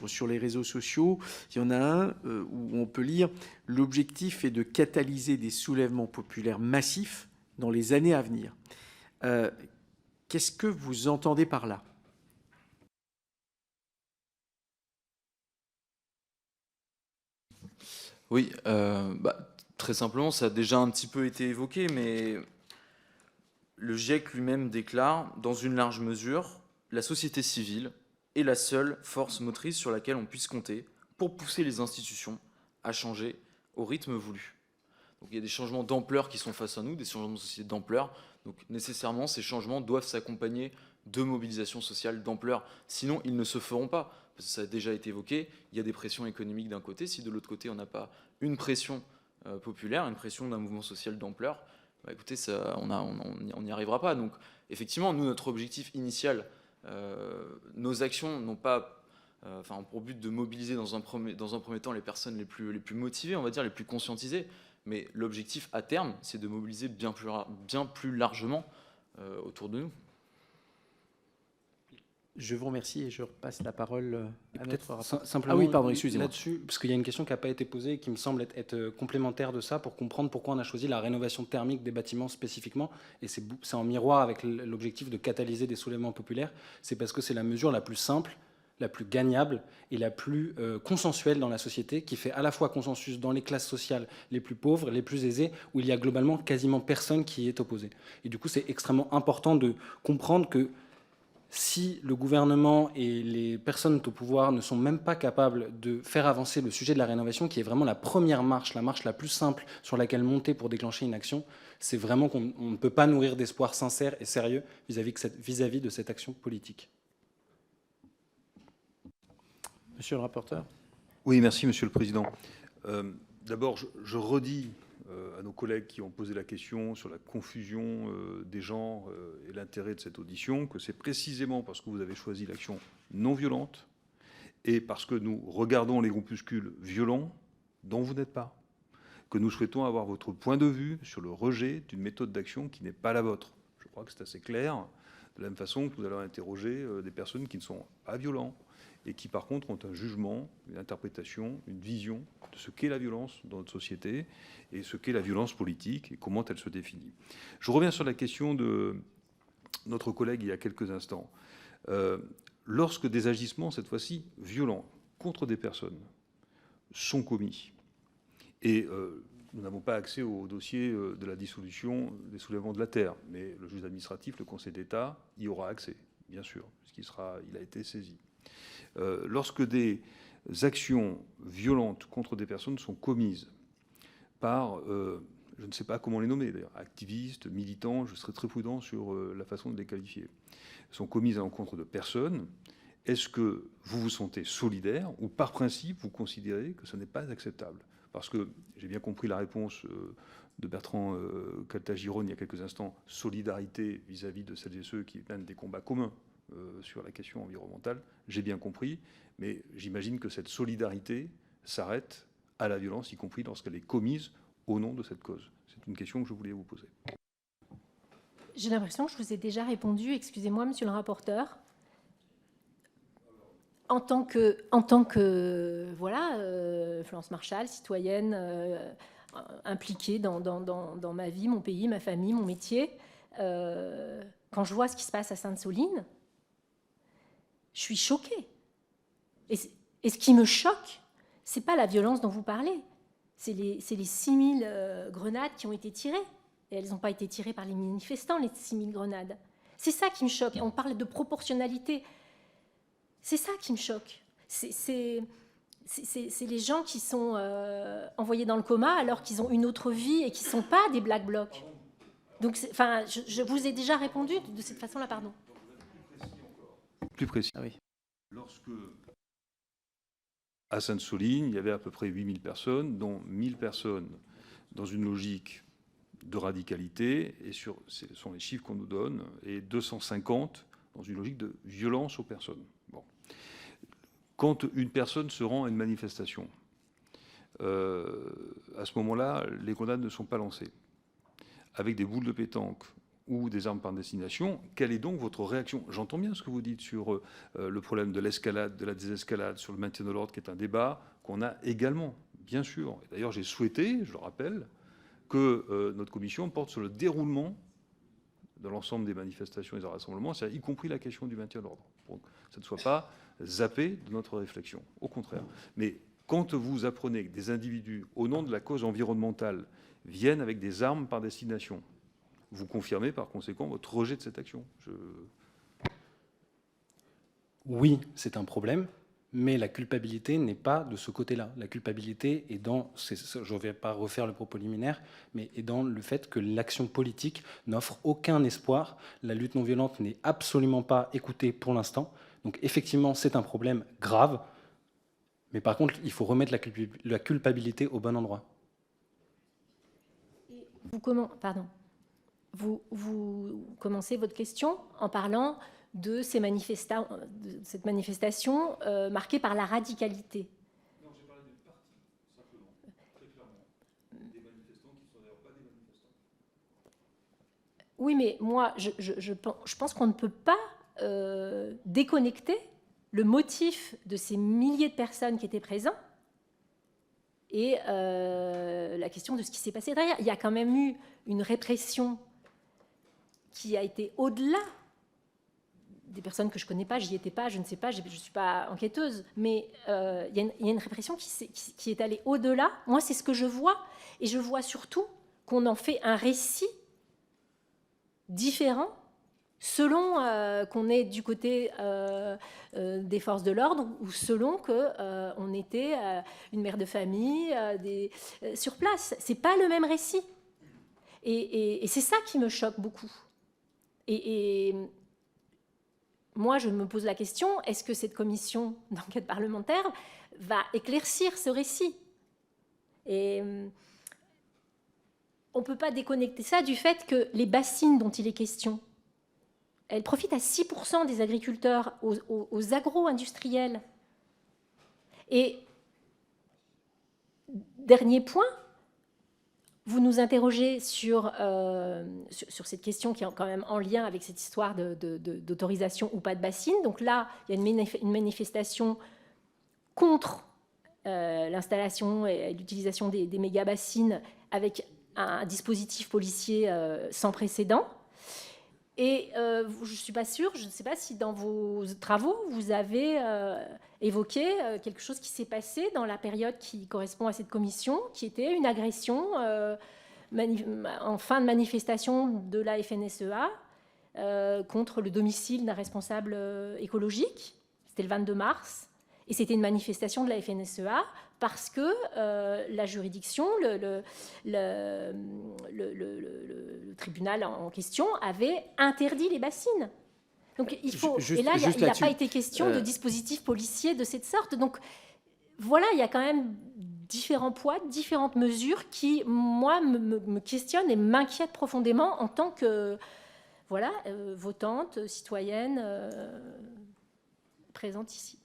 A: sur les réseaux sociaux, il y en a un où on peut lire « L'objectif est de catalyser des soulèvements populaires massifs dans les années à venir ». Qu'est-ce que vous entendez par là ?
C: Oui, très simplement, ça a déjà un petit peu été évoqué, mais le GIEC lui-même déclare, dans une large mesure, la société civile est la seule force motrice sur laquelle on puisse compter pour pousser les institutions à changer au rythme voulu. Donc il y a des changements d'ampleur qui sont face à nous, des changements de société d'ampleur. Donc nécessairement, ces changements doivent s'accompagner de mobilisations sociales d'ampleur. Sinon, ils ne se feront pas. Parce que ça a déjà été évoqué, il y a des pressions économiques d'un côté. Si de l'autre côté, on n'a pas une pression populaire, une pression d'un mouvement social d'ampleur, écoutez, on n'y arrivera pas. Donc effectivement, nous, notre objectif initial, nos actions n'ont pas pour but de mobiliser dans un premier temps les personnes les plus motivées, on va dire, les plus conscientisées. Mais l'objectif à terme, c'est de mobiliser bien plus largement autour de nous.
A: Je vous remercie et je repasse la parole à notre rapporteur.
D: Simplement,
A: ah oui, pardon, excusez-moi.
D: Là-dessus, parce qu'il y a une question qui n'a pas été posée et qui me semble être complémentaire de ça pour comprendre pourquoi on a choisi la rénovation thermique des bâtiments spécifiquement. Et c'est en miroir avec l'objectif de catalyser des soulèvements populaires. C'est parce que c'est la mesure la plus simple, la plus gagnable et la plus consensuelle dans la société, qui fait à la fois consensus dans les classes sociales les plus pauvres, les plus aisées, où il y a globalement quasiment personne qui y est opposé. Et du coup, c'est extrêmement important de comprendre que si le gouvernement et les personnes au pouvoir ne sont même pas capables de faire avancer le sujet de la rénovation, qui est vraiment la première marche, la marche la plus simple sur laquelle monter pour déclencher une action, c'est vraiment qu'on ne peut pas nourrir d'espoir sincère et sérieux vis-à-vis de cette action politique.
A: Monsieur le rapporteur.
E: Oui, merci, Monsieur le Président. D'abord, je redis à nos collègues qui ont posé la question sur la confusion des genres et l'intérêt de cette audition, que c'est précisément parce que vous avez choisi l'action non violente et parce que nous regardons les groupuscules violents dont vous n'êtes pas, que nous souhaitons avoir votre point de vue sur le rejet d'une méthode d'action qui n'est pas la vôtre. Je crois que c'est assez clair De la même façon que nous allons interroger des personnes qui ne sont pas violentes et qui, par contre, ont un jugement, une interprétation, une vision de ce qu'est la violence dans notre société et ce qu'est la violence politique et comment elle se définit. Je reviens sur la question de notre collègue il y a quelques instants. Lorsque des agissements, cette fois-ci violents, contre des personnes, sont commis, et nous n'avons pas accès au dossier de la dissolution des soulèvements de la terre, mais le juge administratif, le Conseil d'État, y aura accès, bien sûr, puisqu'il a été saisi. Lorsque des actions violentes contre des personnes sont commises par, je ne sais pas comment les nommer d'ailleurs, activistes, militants, je serai très prudent sur la façon de les qualifier, sont commises à l'encontre de personnes, est-ce que vous vous sentez solidaire ou par principe vous considérez que ce n'est pas acceptable? Parce que j'ai bien compris la réponse de Bertrand Caltagirone il y a quelques instants, solidarité vis-à-vis de celles et ceux qui mènent des combats communs sur la question environnementale, j'ai bien compris, mais j'imagine que cette solidarité s'arrête à la violence, y compris lorsqu'elle est commise au nom de cette cause. C'est une question que je voulais vous poser.
B: J'ai l'impression que je vous ai déjà répondu, excusez-moi, monsieur le rapporteur. En tant que voilà, Florence Marchal, citoyenne impliquée dans ma vie, mon pays, ma famille, mon métier, quand je vois ce qui se passe à Sainte-Soline, je suis choquée. Et ce qui me choque, c'est pas la violence dont vous parlez, c'est les 6000 grenades qui ont été tirées. Et elles n'ont pas été tirées par les manifestants, les 6000 grenades. C'est ça qui me choque. On parle de proportionnalité. C'est ça qui me choque. C'est les gens qui sont envoyés dans le coma alors qu'ils ont une autre vie et qui ne sont pas des Black Blocs. Donc, enfin, je vous ai déjà répondu de cette façon-là, pardon.
E: Plus précis.
I: Ah oui.
E: Lorsque, à Sainte-Soline, il y avait à peu près 8000 personnes, dont 1000 personnes dans une logique de radicalité, et ce sont les chiffres qu'on nous donne, et 250 dans une logique de violence aux personnes. Bon. Quand une personne se rend à une manifestation, à ce moment-là, les grenades ne sont pas lancées. Avec des boules de pétanque ou des armes par destination, quelle est donc votre réaction? J'entends bien ce que vous dites sur le problème de l'escalade, de la désescalade, sur le maintien de l'ordre, qui est un débat qu'on a également, bien sûr. D'ailleurs, j'ai souhaité, je le rappelle, que notre commission porte sur le déroulement de l'ensemble des manifestations et des rassemblements, y compris la question du maintien de l'ordre, pour que ça ne soit pas zappé de notre réflexion. Au contraire. Mais quand vous apprenez que des individus, au nom de la cause environnementale, viennent avec des armes par destination, vous confirmez par conséquent votre rejet de cette action.
D: Oui, c'est un problème, mais la culpabilité n'est pas de ce côté-là. La culpabilité est dans, je ne vais pas refaire le propos liminaire, mais est dans le fait que l'action politique n'offre aucun espoir. La lutte non violente n'est absolument pas écoutée pour l'instant. Donc effectivement, c'est un problème grave, mais par contre, il faut remettre la culpabilité au bon endroit.
B: Vous commencez votre question en parlant de cette manifestation marquée par la radicalité.
E: Non, j'ai parlé d'une partie, simplement, très clairement, des manifestants qui ne sont d'ailleurs pas des manifestants.
B: Oui, mais moi, je pense qu'on ne peut pas déconnecter le motif de ces milliers de personnes qui étaient présentes et la question de ce qui s'est passé derrière. Il y a quand même eu une répression qui a été au-delà des personnes que je ne connais pas, j'y étais pas, je ne sais pas, je ne suis pas enquêteuse, mais il y a une répression qui est allée au-delà. Moi, c'est ce que je vois, et je vois surtout qu'on en fait un récit différent selon qu'on est du côté des forces de l'ordre ou selon qu'on était une mère de famille sur place. C'est pas le même récit. Et c'est ça qui me choque beaucoup. Et moi, je me pose la question, est-ce que cette commission d'enquête parlementaire va éclaircir ce récit? Et on ne peut pas déconnecter ça du fait que les bassines dont il est question, elles profitent à 6% des agriculteurs, aux agro-industriels. Et dernier point, vous nous interrogez sur cette question qui est quand même en lien avec cette histoire d'autorisation ou pas de bassine. Donc là, il y a une manifestation contre l'installation et l'utilisation des méga-bassines avec un dispositif policier sans précédent. Et je ne suis pas sûre, je ne sais pas si dans vos travaux, vous avez évoqué quelque chose qui s'est passé dans la période qui correspond à cette commission, qui était une agression en fin de manifestation de la FNSEA contre le domicile d'un responsable écologique. C'était le 22 mars. Et c'était une manifestation de la FNSEA parce que la juridiction, le tribunal en question avait interdit les bassines. Donc il faut. Et là, il n'a pas été question de dispositifs policiers de cette sorte. Donc voilà, il y a quand même différents poids, différentes mesures qui, moi, me questionnent et m'inquiètent profondément en tant que votante, citoyenne présente ici.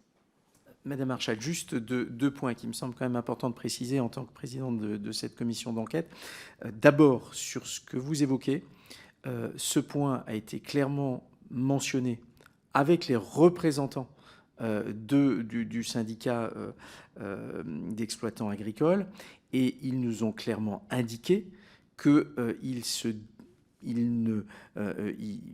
A: Madame Marchal, juste deux points qui me semblent quand même importants de préciser en tant que présidente de cette commission d'enquête. D'abord, sur ce que vous évoquez, ce point a été clairement mentionné avec les représentants du syndicat d'exploitants agricoles, et ils nous ont clairement indiqué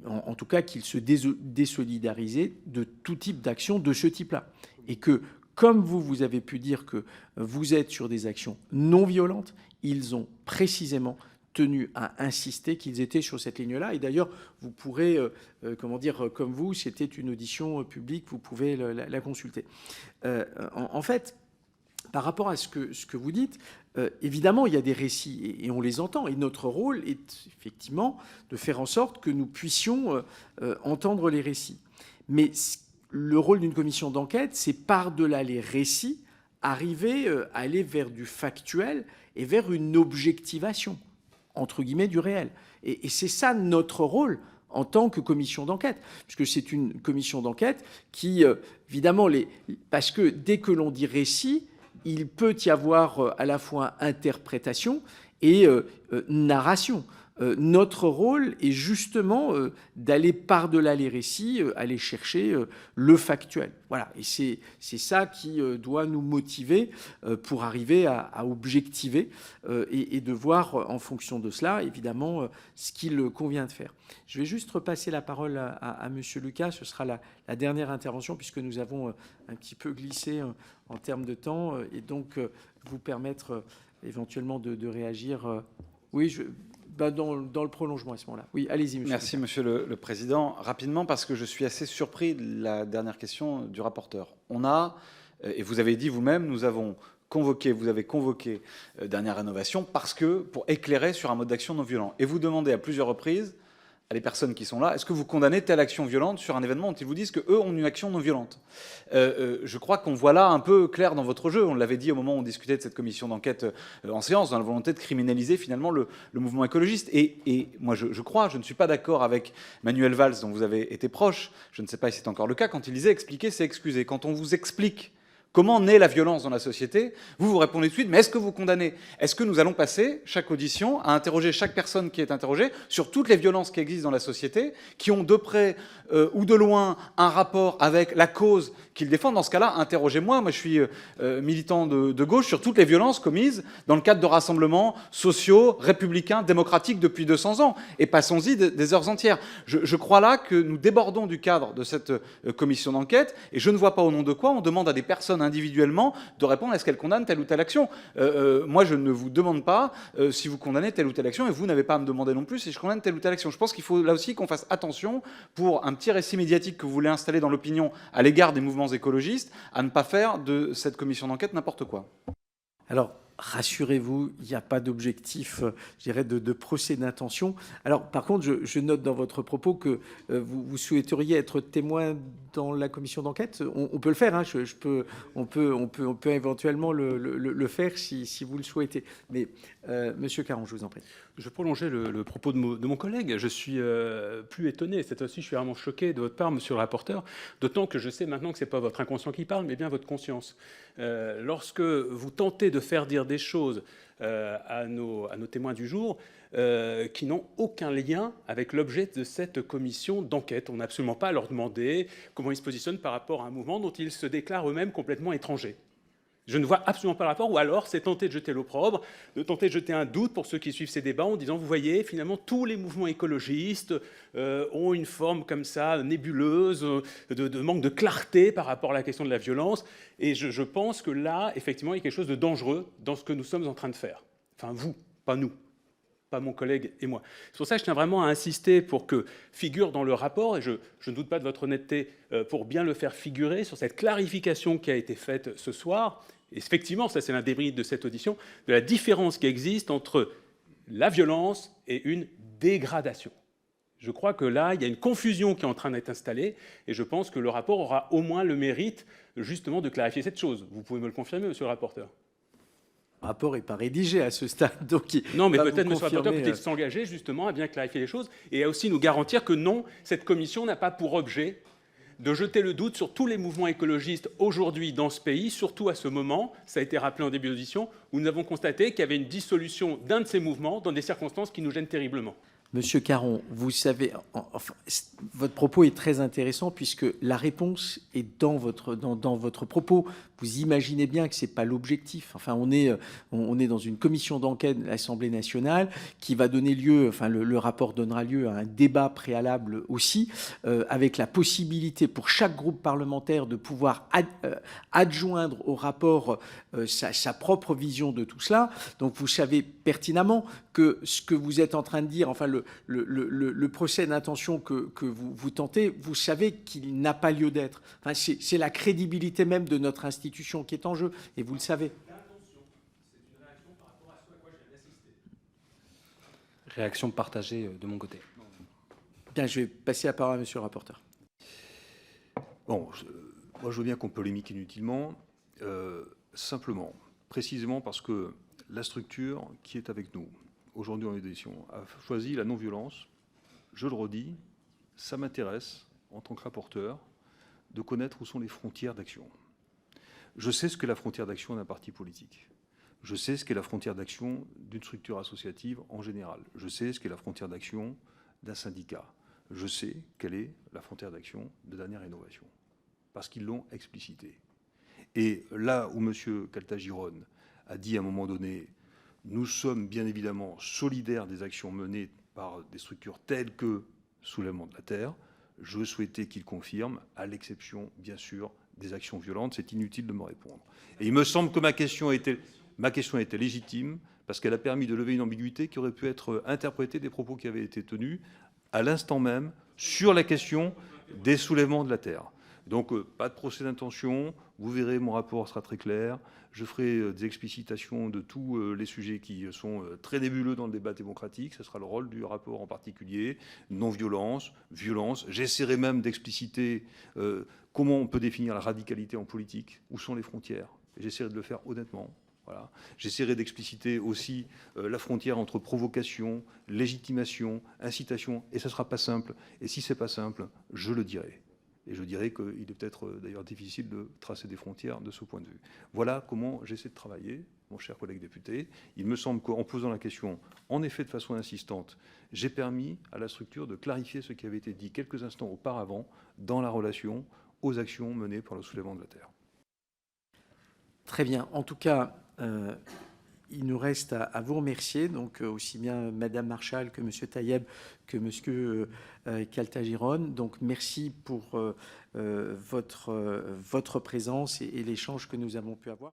A: en tout cas qu'ils se désolidarisaient de tout type d'action de ce type-là. Et que, comme vous avez pu dire que vous êtes sur des actions non violentes, ils ont précisément tenu à insister qu'ils étaient sur cette ligne-là. Et d'ailleurs, vous pourrez, comme vous, c'était une audition publique, vous pouvez la consulter. En fait, par rapport à ce que vous dites, évidemment, il y a des récits et on les entend. Et notre rôle est effectivement de faire en sorte que nous puissions entendre les récits. Mais le rôle d'une commission d'enquête, c'est par-delà les récits, arriver à aller vers du factuel et vers une objectivation, entre guillemets, du réel. Et c'est ça notre rôle en tant que commission d'enquête, puisque c'est une commission d'enquête qui, évidemment, parce que dès que l'on dit récit, il peut y avoir à la fois interprétation et narration. Notre rôle est justement d'aller par-delà les récits, aller chercher le factuel. Voilà, et c'est ça qui doit nous motiver pour arriver à objectiver et de voir en fonction de cela, évidemment, ce qu'il convient de faire. Je vais juste repasser la parole à Monsieur Lucas. Ce sera la dernière intervention puisque nous avons un petit peu glissé en termes de temps et donc vous permettre éventuellement de réagir. Oui, dans le prolongement à ce moment-là. Oui, allez-y, monsieur.
H: Merci, monsieur le président. Rapidement, parce que je suis assez surpris de la dernière question du rapporteur. On a, et vous avez dit vous-même, vous avez convoqué Dernière Rénovation pour éclairer sur un mode d'action non violent. Et vous demandez à plusieurs reprises à les personnes qui sont là, est-ce que vous condamnez telle action violente sur un événement dont ils vous disent qu'eux ont une action non violente? Je crois qu'on voit là un peu clair dans votre jeu. On l'avait dit au moment où on discutait de cette commission d'enquête en séance, dans la volonté de criminaliser finalement le mouvement écologiste. Et moi, je ne suis pas d'accord avec Manuel Valls, dont vous avez été proche, je ne sais pas si c'est encore le cas, quand il disait « expliquer, c'est excuser ». Quand on vous explique comment naît la violence dans la société, vous répondez tout de suite, mais est-ce que vous condamnez? Est-ce que nous allons passer chaque audition à interroger chaque personne qui est interrogée sur toutes les violences qui existent dans la société, qui ont de près ou de loin un rapport avec la cause qu'ils défendent? Dans ce cas-là, interrogez-moi. Moi, je suis militant de gauche sur toutes les violences commises dans le cadre de rassemblements sociaux, républicains, démocratiques depuis 200 ans. Et passons-y des heures entières. Je crois là que nous débordons du cadre de cette commission d'enquête et je ne vois pas au nom de quoi on demande à des personnes individuellement de répondre à ce qu'elles condamnent telle ou telle action. Moi, je ne vous demande pas si vous condamnez telle ou telle action et vous n'avez pas à me demander non plus si je condamne telle ou telle action. Je pense qu'il faut là aussi qu'on fasse attention pour un petit récit médiatique que vous voulez installer dans l'opinion à l'égard des mouvements écologistes, à ne pas faire de cette commission d'enquête n'importe quoi.
A: Alors, rassurez-vous, il n'y a pas d'objectif, je dirais, de procès d'intention. Alors, par contre, je note dans votre propos que vous souhaiteriez être témoin dans la commission d'enquête? On peut le faire, hein, on peut éventuellement le faire si vous le souhaitez. Mais Monsieur Caron, je vous en prie.
F: Je prolongeais le propos de mon collègue. Je suis plus étonné. Cette fois-ci, je suis vraiment choqué de votre part, monsieur le rapporteur, d'autant que je sais maintenant que ce n'est pas votre inconscient qui parle, mais bien votre conscience. Lorsque vous tentez de faire dire des choses à nos témoins du jour qui n'ont aucun lien avec l'objet de cette commission d'enquête, on n'a absolument pas à leur demander comment ils se positionnent par rapport à un mouvement dont ils se déclarent eux-mêmes complètement étrangers. Je ne vois absolument pas le rapport, ou alors c'est tenter de jeter l'opprobre, de tenter de jeter un doute pour ceux qui suivent ces débats en disant, vous voyez, finalement, tous les mouvements écologistes ont une forme comme ça, nébuleuse, de manque de clarté par rapport à la question de la violence. Et je pense que là, effectivement, il y a quelque chose de dangereux dans ce que nous sommes en train de faire. Enfin, vous, pas nous, pas mon collègue et moi. C'est pour ça que je tiens vraiment à insister pour que figure dans le rapport, et je ne doute pas de votre honnêteté pour bien le faire figurer, sur cette clarification qui a été faite ce soir. Et effectivement, ça c'est l'un des mérites de cette audition, de la différence qui existe entre la violence et une dégradation. Je crois que là, il y a une confusion qui est en train d'être installée, et je pense que le rapport aura au moins le mérite, justement, de clarifier cette chose. Vous pouvez me le confirmer, monsieur le rapporteur?
A: Le rapport n'est pas rédigé à ce stade. Donc
F: non, mais peut-être, monsieur le rapporteur, peut-il s'engager, justement, à bien clarifier les choses, et à aussi nous garantir que non, cette commission n'a pas pour objet de jeter le doute sur tous les mouvements écologistes aujourd'hui dans ce pays, surtout à ce moment, ça a été rappelé en début d'audition, où nous avons constaté qu'il y avait une dissolution d'un de ces mouvements dans des circonstances qui nous gênent terriblement.
A: Monsieur Caron, vous savez, enfin, votre propos est très intéressant puisque la réponse est dans votre propos. Vous imaginez bien que ce n'est pas l'objectif. Enfin, on est dans une commission d'enquête de l'Assemblée nationale qui va donner lieu, enfin le rapport donnera lieu à un débat préalable aussi, avec la possibilité pour chaque groupe parlementaire de pouvoir adjoindre au rapport sa propre vision de tout cela. Donc vous savez pertinemment que ce que vous êtes en train de dire, enfin le procès d'intention que vous tentez, vous savez qu'il n'a pas lieu d'être. Enfin, c'est la crédibilité même de notre institution qui est en jeu, et vous le savez.
D: Réaction partagée de mon côté.
A: Bien, je vais passer la parole à monsieur le rapporteur.
E: Bon, moi je veux bien qu'on polémique inutilement, simplement, précisément parce que la structure qui est avec nous aujourd'hui en audition a choisi la non-violence. Je le redis, ça m'intéresse, en tant que rapporteur, de connaître où sont les frontières d'action. Je sais ce qu'est la frontière d'action d'un parti politique. Je sais ce qu'est la frontière d'action d'une structure associative en général. Je sais ce qu'est la frontière d'action d'un syndicat. Je sais quelle est la frontière d'action de Dernière Rénovation, parce qu'ils l'ont explicité. Et là où M. Caltagirone a dit à un moment donné, nous sommes bien évidemment solidaires des actions menées par des structures telles que Soulèvement de la Terre, je souhaitais qu'il confirme, à l'exception, bien sûr, des actions violentes. C'est inutile de me répondre. Et il me semble que ma question était légitime, parce qu'elle a permis de lever une ambiguïté qui aurait pu être interprétée des propos qui avaient été tenus à l'instant même sur la question des soulèvements de la Terre. Donc, pas de procès d'intention. Vous verrez, mon rapport sera très clair. Je ferai des explicitations de tous les sujets qui sont très nébuleux dans le débat démocratique. Ce sera le rôle du rapport en particulier. Non-violence, violence. J'essaierai même d'expliciter comment on peut définir la radicalité en politique. Où sont les frontières? J'essaierai de le faire honnêtement. Voilà. J'essaierai d'expliciter aussi la frontière entre provocation, légitimation, incitation. Et ça ne sera pas simple. Et si ce n'est pas simple, je le dirai. Et je dirais qu'il est peut-être d'ailleurs difficile de tracer des frontières de ce point de vue. Voilà comment j'essaie de travailler, mon cher collègue député. Il me semble qu'en posant la question, en effet de façon insistante, j'ai permis à la structure de clarifier ce qui avait été dit quelques instants auparavant dans la relation aux actions menées par le Soulèvement de la Terre.
A: Très bien. En tout cas, il nous reste à vous remercier, donc aussi bien Madame Marchal que Monsieur Taïeb que Monsieur Caltagirone. Donc merci pour votre présence et l'échange que nous avons pu avoir.